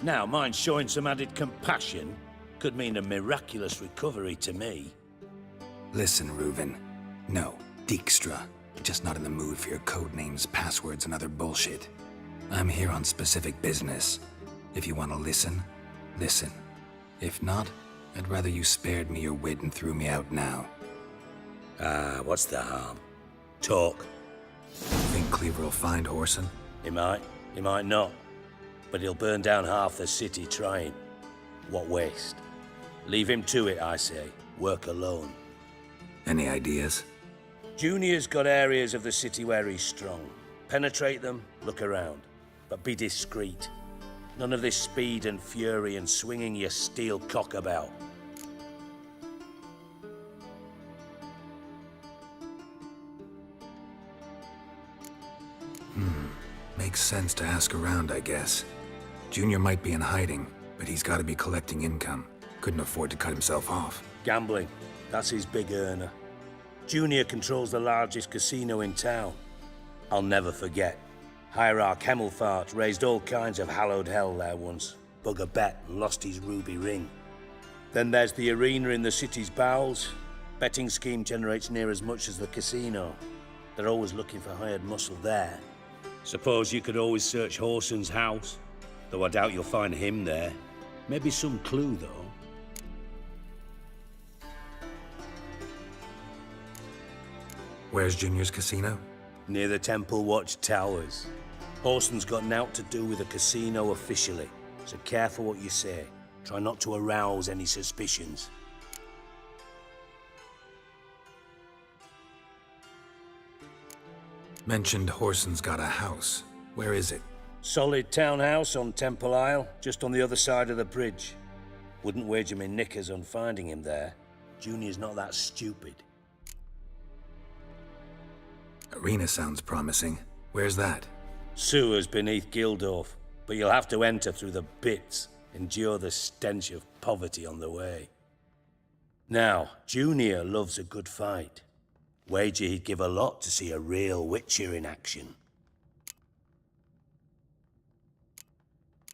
Now, mind showing some added compassion could mean a miraculous recovery to me.
Listen, Reuven. No, Dijkstra. Just not in the mood for your code names, passwords, and other bullshit. I'm here on specific business. If you want to listen, listen. If not, I'd rather you spared me your wit and threw me out now.
What's the harm? Talk.
Think Cleaver will find Whoreson?
He might not. But he'll burn down half the city trying. What waste. Leave him to it, I say. Work alone.
Any ideas?
Junior's got areas of the city where he's strong. Penetrate them, look around. But be discreet. None of this speed and fury and swinging your steel cock about.
Makes sense to ask around, I guess. Junior might be in hiding, but he's got to be collecting income. Couldn't afford to cut himself off.
Gambling. That's his big earner. Junior controls the largest casino in town. I'll never forget. Hierarch Hemmelfart raised all kinds of hallowed hell there once. Bugger bet and lost his ruby ring. Then there's the arena in the city's bowels. Betting scheme generates near as much as the casino. They're always looking for hired muscle there. Suppose you could always search Whoreson's house. Though I doubt you'll find him there. Maybe some clue, though.
Where's Junior's casino?
Near the Temple Watch Towers. Whoreson's got nought to do with the casino officially, so careful what you say. Try not to arouse any suspicions.
Mentioned Whoreson's got a house. Where is it?
Solid townhouse on Temple Isle, just on the other side of the bridge. Wouldn't wager me knickers on finding him there. Junior's not that stupid.
Arena sounds promising. Where's that?
Sewers beneath Gildorf, but you'll have to enter through the bits, endure the stench of poverty on the way. Now, Junior loves a good fight. Wager he'd give a lot to see a real Witcher in action.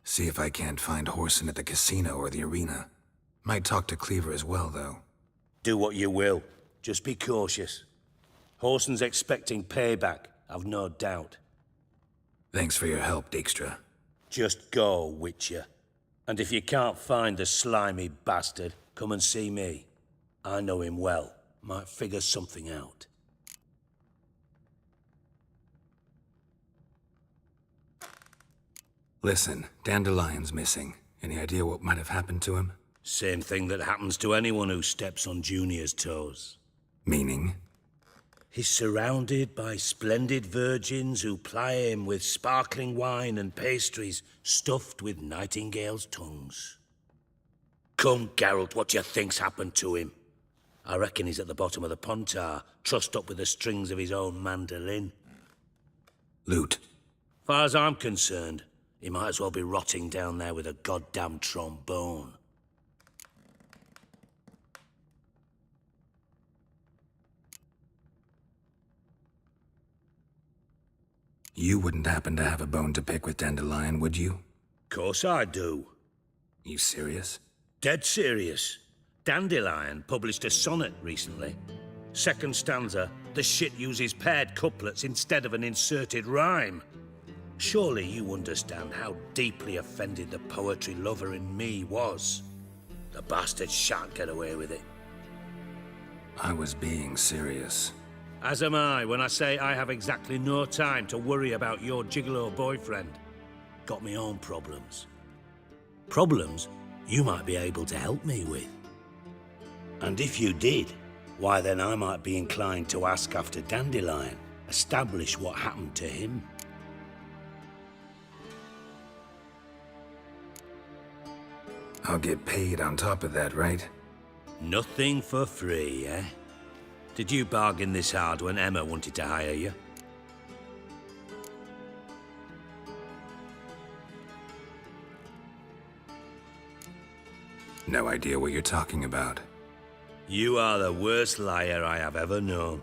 See if I can't find Whoreson at the casino or the arena. Might talk to Cleaver as well, though.
Do what you will. Just be cautious. Whoreson's expecting payback, I've no doubt.
Thanks for your help, Dijkstra.
Just go, Witcher. And if you can't find the slimy bastard, come and see me. I know him well. Might figure something out.
Listen, Dandelion's missing. Any idea what might have happened to him?
Same thing that happens to anyone who steps on Junior's toes.
Meaning?
He's surrounded by splendid virgins who ply him with sparkling wine and pastries stuffed with nightingales' tongues. Come, Geralt, what do you think's happened to him? I reckon he's at the bottom of the Pontar, trussed up with the strings of his own mandolin.
Loot.
Far as I'm concerned, he might as well be rotting down there with a goddamn trombone.
You wouldn't happen to have a bone to pick with Dandelion, would you?
Course I do.
You serious?
Dead serious. Dandelion published a sonnet recently. Second stanza, the shit uses paired couplets instead of an inserted rhyme. Surely you understand how deeply offended the poetry lover in me was. The bastard shan't get away with it.
I was being serious.
As am I when I say I have exactly no time to worry about your gigolo boyfriend. Got me own problems. Problems you might be able to help me with. And if you did, why then I might be inclined to ask after Dandelion, establish what happened to him.
I'll get paid on top of that, right?
Nothing for free, eh? Did you bargain this hard when Emma wanted to hire you?
No idea what you're talking about.
You are the worst liar I have ever known.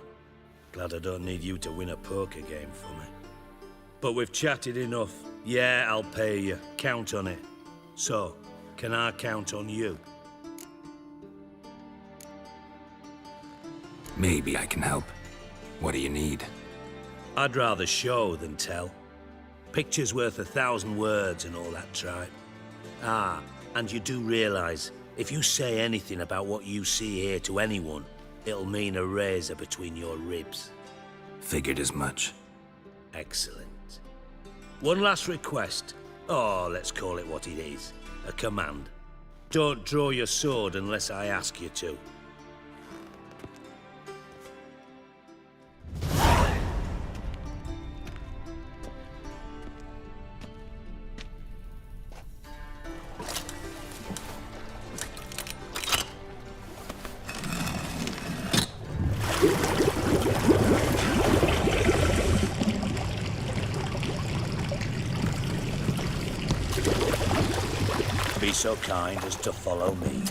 Glad I don't need you to win a poker game for me. But we've chatted enough. Yeah, I'll pay you. Count on it. So, can I count on you?
Maybe I can help. What do you need?
I'd rather show than tell. Picture's worth 1,000 words and all that tripe. Ah, and you do realize, if you say anything about what you see here to anyone, it'll mean a razor between your ribs.
Figured as much.
Excellent. One last request. Oh, let's call it what it is. A command. Don't draw your sword unless I ask you to.
so kind as to follow me.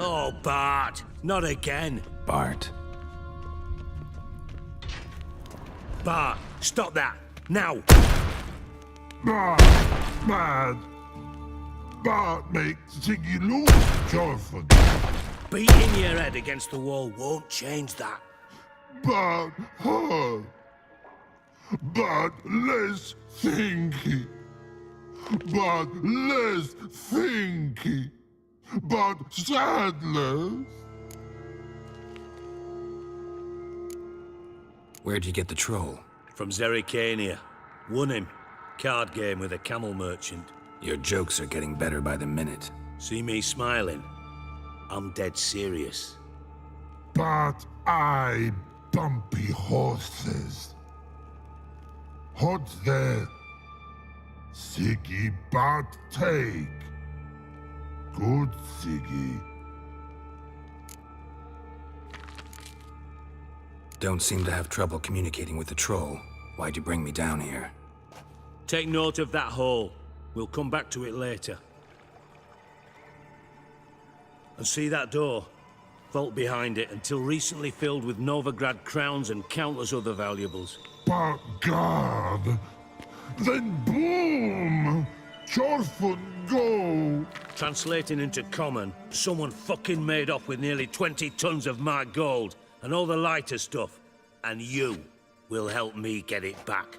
Oh, Bart! Not again!
Bart.
Bart, stop that! Now!
Bart! Bad! Bart makes Ziggy lose, Jorford.
Beating your head against the wall won't change that.
Bart hard. Bart less thinky. Bart less thinky. But Sadler.
Where'd you get the troll?
From Zerrikania. Won him. Card game with a camel merchant.
Your jokes are getting better by the minute.
See me smiling? I'm dead serious.
But I bumpy horses. What's there? Siggy Bart take. Good, Siggy.
Don't seem to have trouble communicating with the troll. Why'd you bring me down here?
Take note of that hole. We'll come back to it later. And see that door? Vault behind it, until recently filled with Novigrad crowns and countless other valuables.
But God! Then boom! Chorford go!
Translating into common, someone fucking made off with nearly 20 tons of my gold and all the lighter stuff. And you will help me get it back.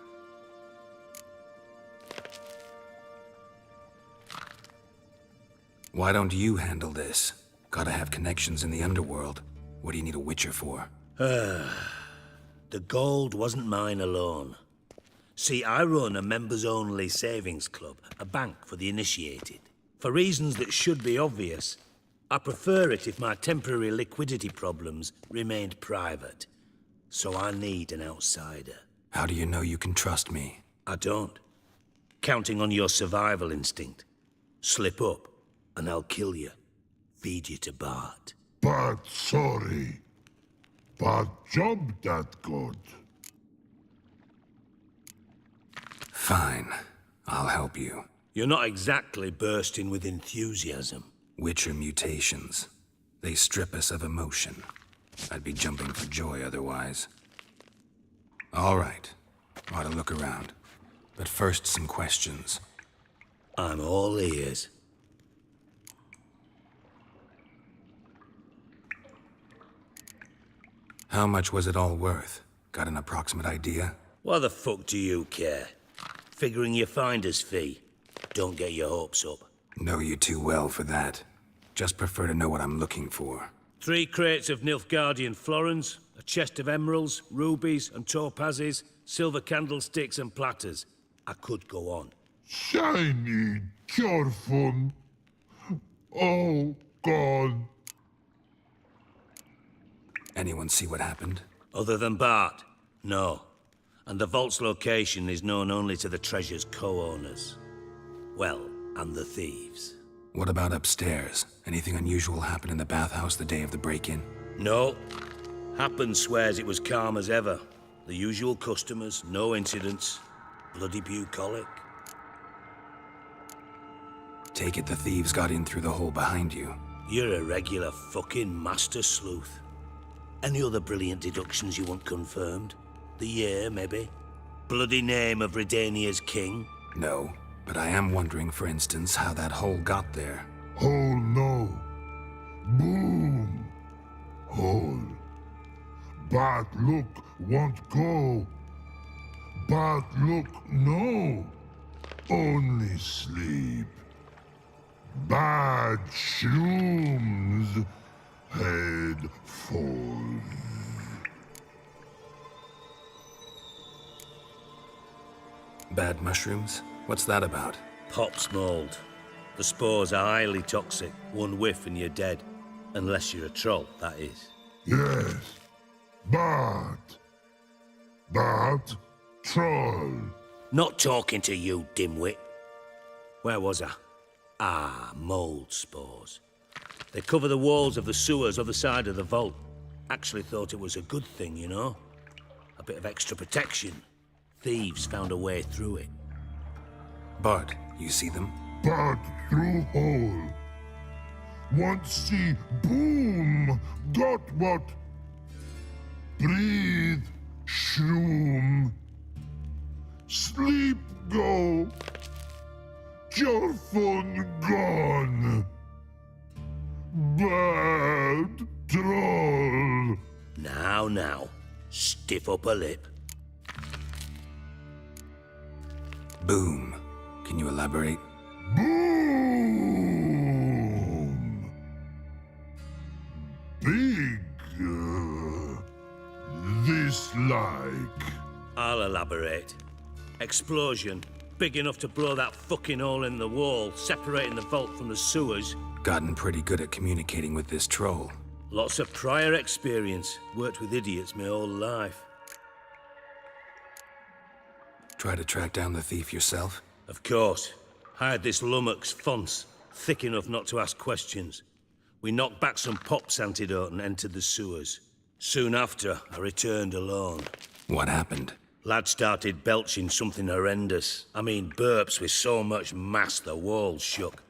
Why don't you handle this? Gotta have connections in the underworld. What do you need a Witcher for?
The gold wasn't mine alone. See, I run a members-only savings club, a bank for the initiated. For reasons that should be obvious, I prefer it if my temporary liquidity problems remained private. So I need an outsider.
How do you know you can trust me?
I don't. Counting on your survival instinct. Slip up, and I'll kill you. Feed you to Bart.
But sorry. But job that good.
Fine. I'll help you.
You're not exactly bursting with enthusiasm.
Witcher mutations. They strip us of emotion. I'd be jumping for joy otherwise. All right. Ought to look around. But first, some questions.
I'm all ears.
How much was it all worth? Got an approximate idea?
Why the fuck do you care? Figuring your finder's fee. Don't get your hopes up.
Know you too well for that. Just prefer to know what I'm looking for.
3 crates of Nilfgaardian florins, a chest of emeralds, rubies and topazes, silver candlesticks and platters. I could go on.
Shiny Jorfund. Oh, God.
Anyone see what happened?
Other than Bart? No. And the vault's location is known only to the treasure's co-owners. Well, and the thieves.
What about upstairs? Anything unusual happen in the bathhouse the day of the break-in?
No. Happen swears it was calm as ever. The usual customers, no incidents. Bloody bucolic.
Take it the thieves got in through the hole behind you.
You're a regular fucking master sleuth. Any other brilliant deductions you want confirmed? The year, maybe? Bloody name of Redania's king?
No, but I am wondering, for instance, how that hole got there.
Hole no. Boom. Hole. But look won't go. But look no. Only sleep. Bad shrooms. Head falls.
Bad mushrooms? What's that about?
Pops mold. The spores are highly toxic. One whiff and you're dead. Unless you're a troll, that is.
Yes, but troll.
Not talking to you, dimwit. Where was I? Ah, mold spores. They cover the walls of the sewers other side of the vault. Actually thought it was a good thing, you know? A bit of extra protection. Thieves found a way through it.
Bart, you see them?
But through hole. Once see boom, got what? Breathe, shroom. Sleep go. Your fun gone. Bad troll.
Now, stiff upper lip.
Boom. Can you elaborate?
Boom! Big. This like.
I'll elaborate. Explosion. Big enough to blow that fucking hole in the wall, separating the vault from the sewers.
Gotten pretty good at communicating with this troll.
Lots of prior experience. Worked with idiots my whole life.
Try to track down the thief yourself?
Of course. Hired this lummox, Fons, thick enough not to ask questions. We knocked back some Pop's antidote and entered the sewers. Soon after, I returned alone.
What happened?
Lad started belching something horrendous. I mean, burps with so much mass the walls shook.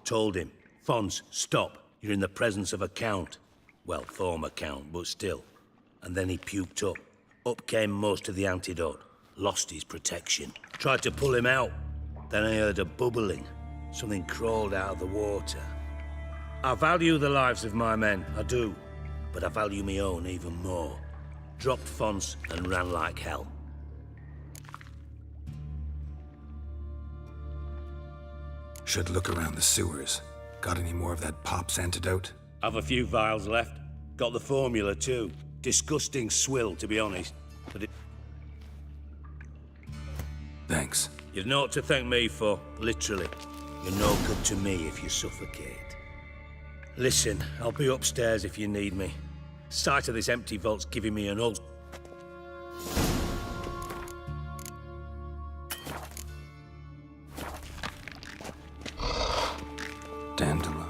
Told him, Fons, stop. You're in the presence of a count. Well, former count, but still. And then he puked up. Up came most of the antidote. Lost his protection. Tried to pull him out. Then I heard a bubbling. Something crawled out of the water. I value the lives of my men, I do. But I value my own even more. Dropped Fons and ran like hell.
Should look around the sewers. Got any more of that Pop's antidote?
Have a few vials left. Got the formula too. Disgusting swill, to be honest. But it...
Thanks.
You've naught to thank me for, literally. You're no good to me if you suffocate. Listen, I'll be upstairs if you need me. Sight of this empty vault's giving me an old...
Dandelion.